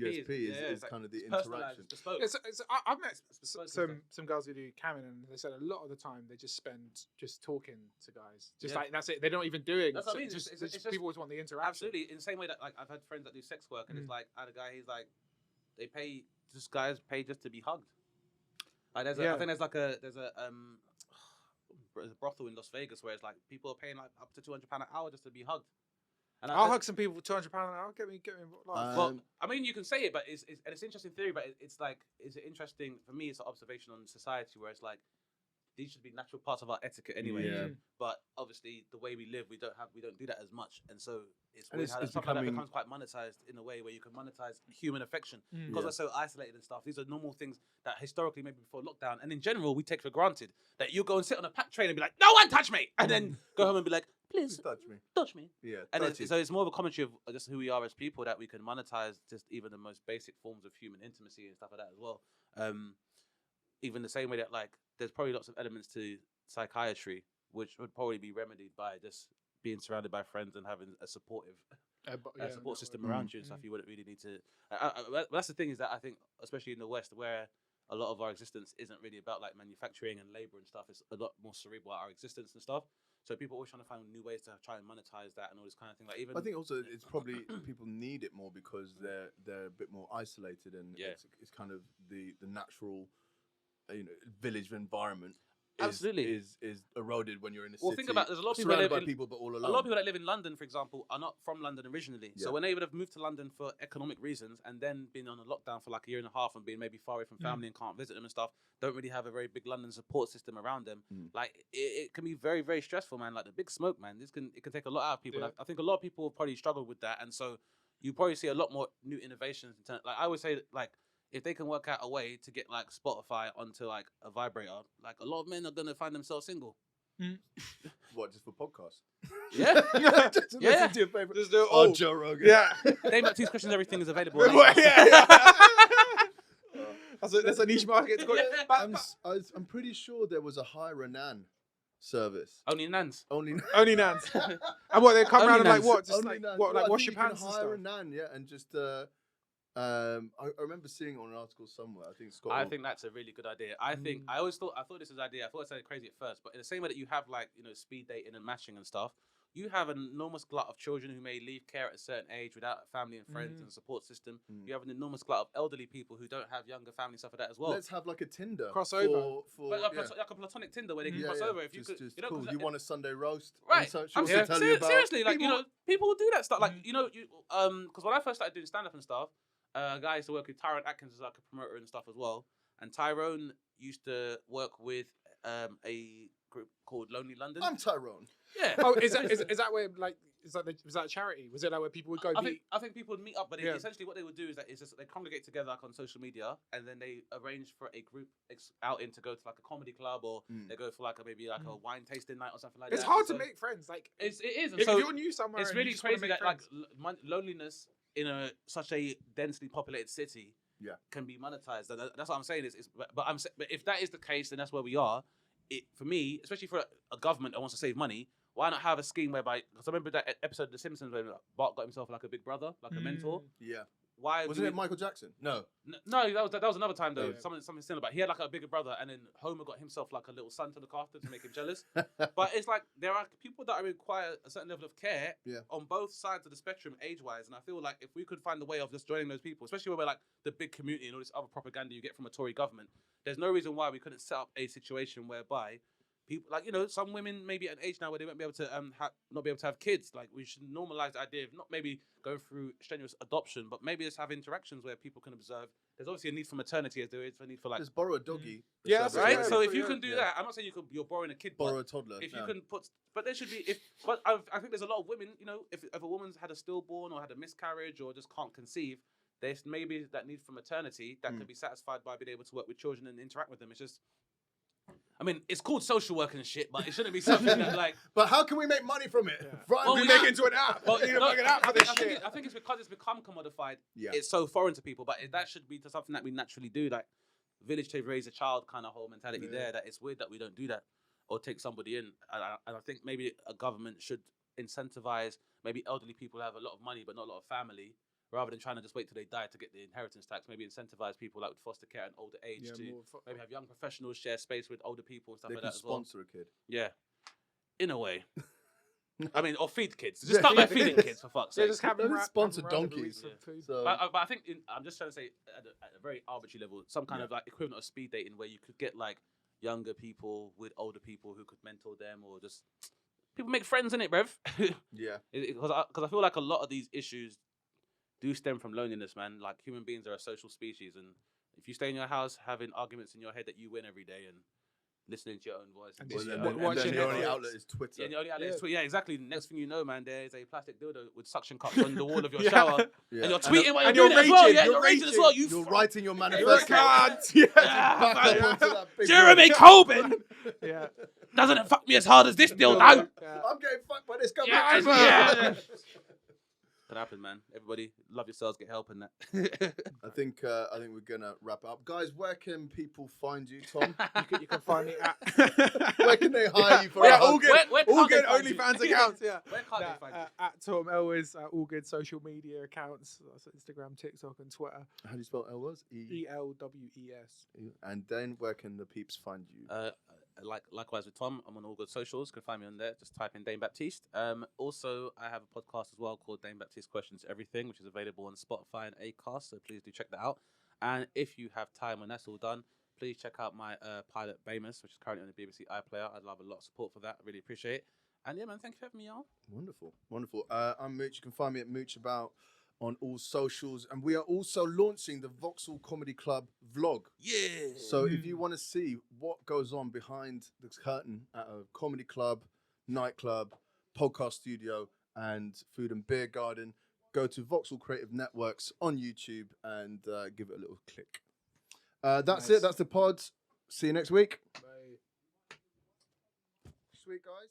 is it's like kind of the personalised, interaction. bespoke. I've met Bespoke some girls who do camming, and they said a lot of the time they just spend just talking to guys, just Yeah. like that's it. They're not even doing. That's what I mean, Just, it's just- people always want the interaction. Absolutely, in the same way that like I've had friends that do sex work, and it's like I had a guy. He's like, they pay just guys pay just to be hugged. Like I think there's a brothel in Las Vegas where it's like people are paying like up to £200 an hour just to be hugged. And I'll hug some people for £200 an hour. Get me. Like, Well, I mean, you can say it, but it's an interesting theory. But it's like, is it interesting for me? It's an observation on society where it's like these should be natural parts of our etiquette anyway. Yeah. But obviously, the way we live, we don't do that as much, and so it's And weird how it's something like that becoming- becomes quite monetized in a way where you can monetize human affection because Yeah. we're so isolated and stuff. These are normal things that historically, maybe before lockdown, and in general, we take for granted that you go and sit on a pack train and be like, "No one touch me," and then go home and be like, "Please Touch me. touch me." Yeah. And touch so it's more of a commentary of just who we are as people, that we can monetize just even the most basic forms of human intimacy and stuff like that as well. Even the same way that like there's probably lots of elements to psychiatry which would probably be remedied by just being surrounded by friends and having a supportive support system around you and stuff. You wouldn't really need to. That's the thing, is that I think, especially in the West, where a lot of our existence isn't really about like manufacturing and labor and stuff. It's a lot more cerebral, our existence and stuff. So people are always trying to find new ways to try and monetize that and all this kind of thing. Like even I think also it's probably people need it more because they're a bit more isolated, and it's kind of the natural village environment. Absolutely. is eroded when you're in a Well, city. think about there's a lot of people surrounded that by live in, people, but all alone. a lot of people that live in London, for example, are not from London originally. Yeah. So when they would have moved to London for economic reasons and then been on a lockdown for like a year and a half and been maybe far away from family and can't visit them and stuff, don't really have a very big London support system around them. Like it can be very, very stressful, man. Like the big smoke, man. It can take a lot out of people. Yeah. I think a lot of people have probably struggled with that, and so you probably see a lot more new innovations. Like I always say, like, if they can work out a way to get like Spotify onto like a vibrator, like a lot of men are gonna find themselves single. What, just for podcasts? Yeah, Just to Yeah. listen to your favorite. Just do it Oh, all. Joe Rogan. Yeah. Dane Baptiste questions, everything is available. That's a niche market. I'm pretty sure there was a hire a nan service. Only Nans. Only Only Nans. And what, they come Only around and like Nans. what? Just Only like nan. what? Well, Like I wash think your you pants can and hire stuff. a nan, yeah, and just I remember seeing it on an article somewhere. I think Scott. I think that's a really good idea. I thought this was an idea. I thought it sounded crazy at first, but in the same way that you have like, speed dating and matching and stuff, you have an enormous glut of children who may leave care at a certain age without family and friends and support system. You have an enormous glut of elderly people who don't have younger family stuff like that as well. Let's have like a Tinder Crossover. for But like, yeah. like a platonic Tinder where they can Yeah, cross yeah. over. If you Just could, cool. 'cause You want a Sunday roast? Right. And so I'm she'll tell you about seriously, like, people. people will do that stuff. Like, because when I first started doing stand-up and stuff, a guy used to work with Tyrone Atkins as like a promoter and stuff as well. And Tyrone used to work with a group called Lonely London. I'm Tyrone. Yeah. Oh, is that where like was that a charity? Was it like where people would go? I think people would meet up, but Yeah. essentially what they would do is that it's just they congregate together like on social media, and then they arrange for a group outing to go to like a comedy club, or they go for like maybe a wine tasting night or something like It's that. hard So to make friends. Like it is. And if so you're new somewhere, it's and you really just wanna crazy make that like friends. loneliness in such a densely populated city can be monetized. That's what I'm saying. But if that is the case, then that's where we are. For me, especially for a government that wants to save money, why not have a scheme whereby? Because I remember that episode of The Simpsons where Bart got himself like a big brother, like a mentor. Yeah. Why Wasn't it Michael Jackson? No. No, that was another time though. Yeah. Something similar. But he had like a bigger brother, and then Homer got himself like a little son to look after to make him jealous. But it's like there are people that require a certain level of care on both sides of the spectrum, age-wise. And I feel like if we could find a way of just joining those people, especially where we're like the big community and all this other propaganda you get from a Tory government, there's no reason why we couldn't set up a situation whereby people, like, some women maybe at an age now where they won't be able to not be able to have kids. Like, we should normalize the idea of not maybe going through strenuous adoption, but maybe just have interactions where people can observe. There's obviously a need for maternity as there is a need for like. Just borrow a doggy. Yeah, that's Right. Yeah, So if you yeah, can do that, I'm not saying you're borrowing a kid. Borrow but a toddler. if you can put, but there should be. But I think there's a lot of women. If a woman's had a stillborn or had a miscarriage or just can't conceive, there's maybe that need for maternity that can be satisfied by being able to work with children and interact with them. It's just. I mean, it's called social work and shit, but it shouldn't be something that like. But how can we make money from it? Right, Well, we we make have- it into an app. Well, We need to make an app for this shit. I think it's because it's become commodified. Yeah. It's so foreign to people, but that should be something that we naturally do, like village to raise a child kind of whole mentality there. That it's weird that we don't do that or take somebody in. And I think maybe a government should incentivize maybe elderly people who have a lot of money but not a lot of family, rather than trying to just wait till they die to get the inheritance tax. Maybe incentivize people like with foster care at an older age to maybe have young professionals share space with older people and stuff They like can that as well. sponsor a kid. Yeah, in a way. I mean, or feed kids. Just start by feeding kids for fuck's Yeah, sake. just have Don't them sponsor have them around every donkeys. week for food. So But I think I'm just trying to say at a very arbitrary level, some kind of like equivalent of speed dating where you could get like younger people with older people who could mentor them, or just people make friends in it, bruv. yeah. Because I feel like a lot of these issues do stem from loneliness, man. Like human beings are a social species, and if you stay in your house having arguments in your head that you win every day and listening to your own voice, And Well, just then, wa- and watching then the only Netflix. outlet is Twitter. yeah, and the only outlet is Yeah. Twitter. Yeah, exactly. Next thing you know, man, there's a plastic dildo with suction cups on the wall of your Yeah. shower, Yeah. and you're tweeting while and you're you're doing it as well. raging, Yeah, you're you're raging as well. You're fuck. writing your You're a manifesto. cunt. Yeah. Ah, Back fuck. up onto that big Jeremy wall. Corbyn Yeah. doesn't fuck me as hard as this dildo. Yeah. I'm getting fucked by this Yeah, government. yeah. That happened, man. Everybody, love yourselves, get help in that. I think we're gonna wrap it up, guys. Where can people find you, Tom? You can find me at. Where can they hire you for? Yeah, a all hug? good. Where All can't they good find you? OnlyFans accounts. Yeah. Where can't they find you? At Tom Elwes, all good social media accounts. That's Instagram, TikTok, and Twitter. How do you spell Elwes? ELWES. And then where can the peeps find you? Likewise with Tom, I'm on all good socials. You can find me on there. Just type in Dane Baptiste. Also, I have a podcast as well called Dane Baptiste Questions Everything, which is available on Spotify and Acast. So please do check that out. And if you have time when that's all done, please check out my pilot Bamus, which is currently on the BBC iPlayer. I'd love a lot of support for that. I really appreciate it. And yeah, man, thank you for having me on. Wonderful, wonderful. I'm Mooch. You can find me at Moochabout on all socials, and we are also launching the Vauxhall Comedy Club vlog. Yeah. So if you want to see what goes on behind the curtain at a comedy club, nightclub, podcast studio, and food and beer garden, go to Vauxhall Creative Networks on YouTube and give it a little click. That's it. That's the pod. See you next week. Bye. Sweet guys.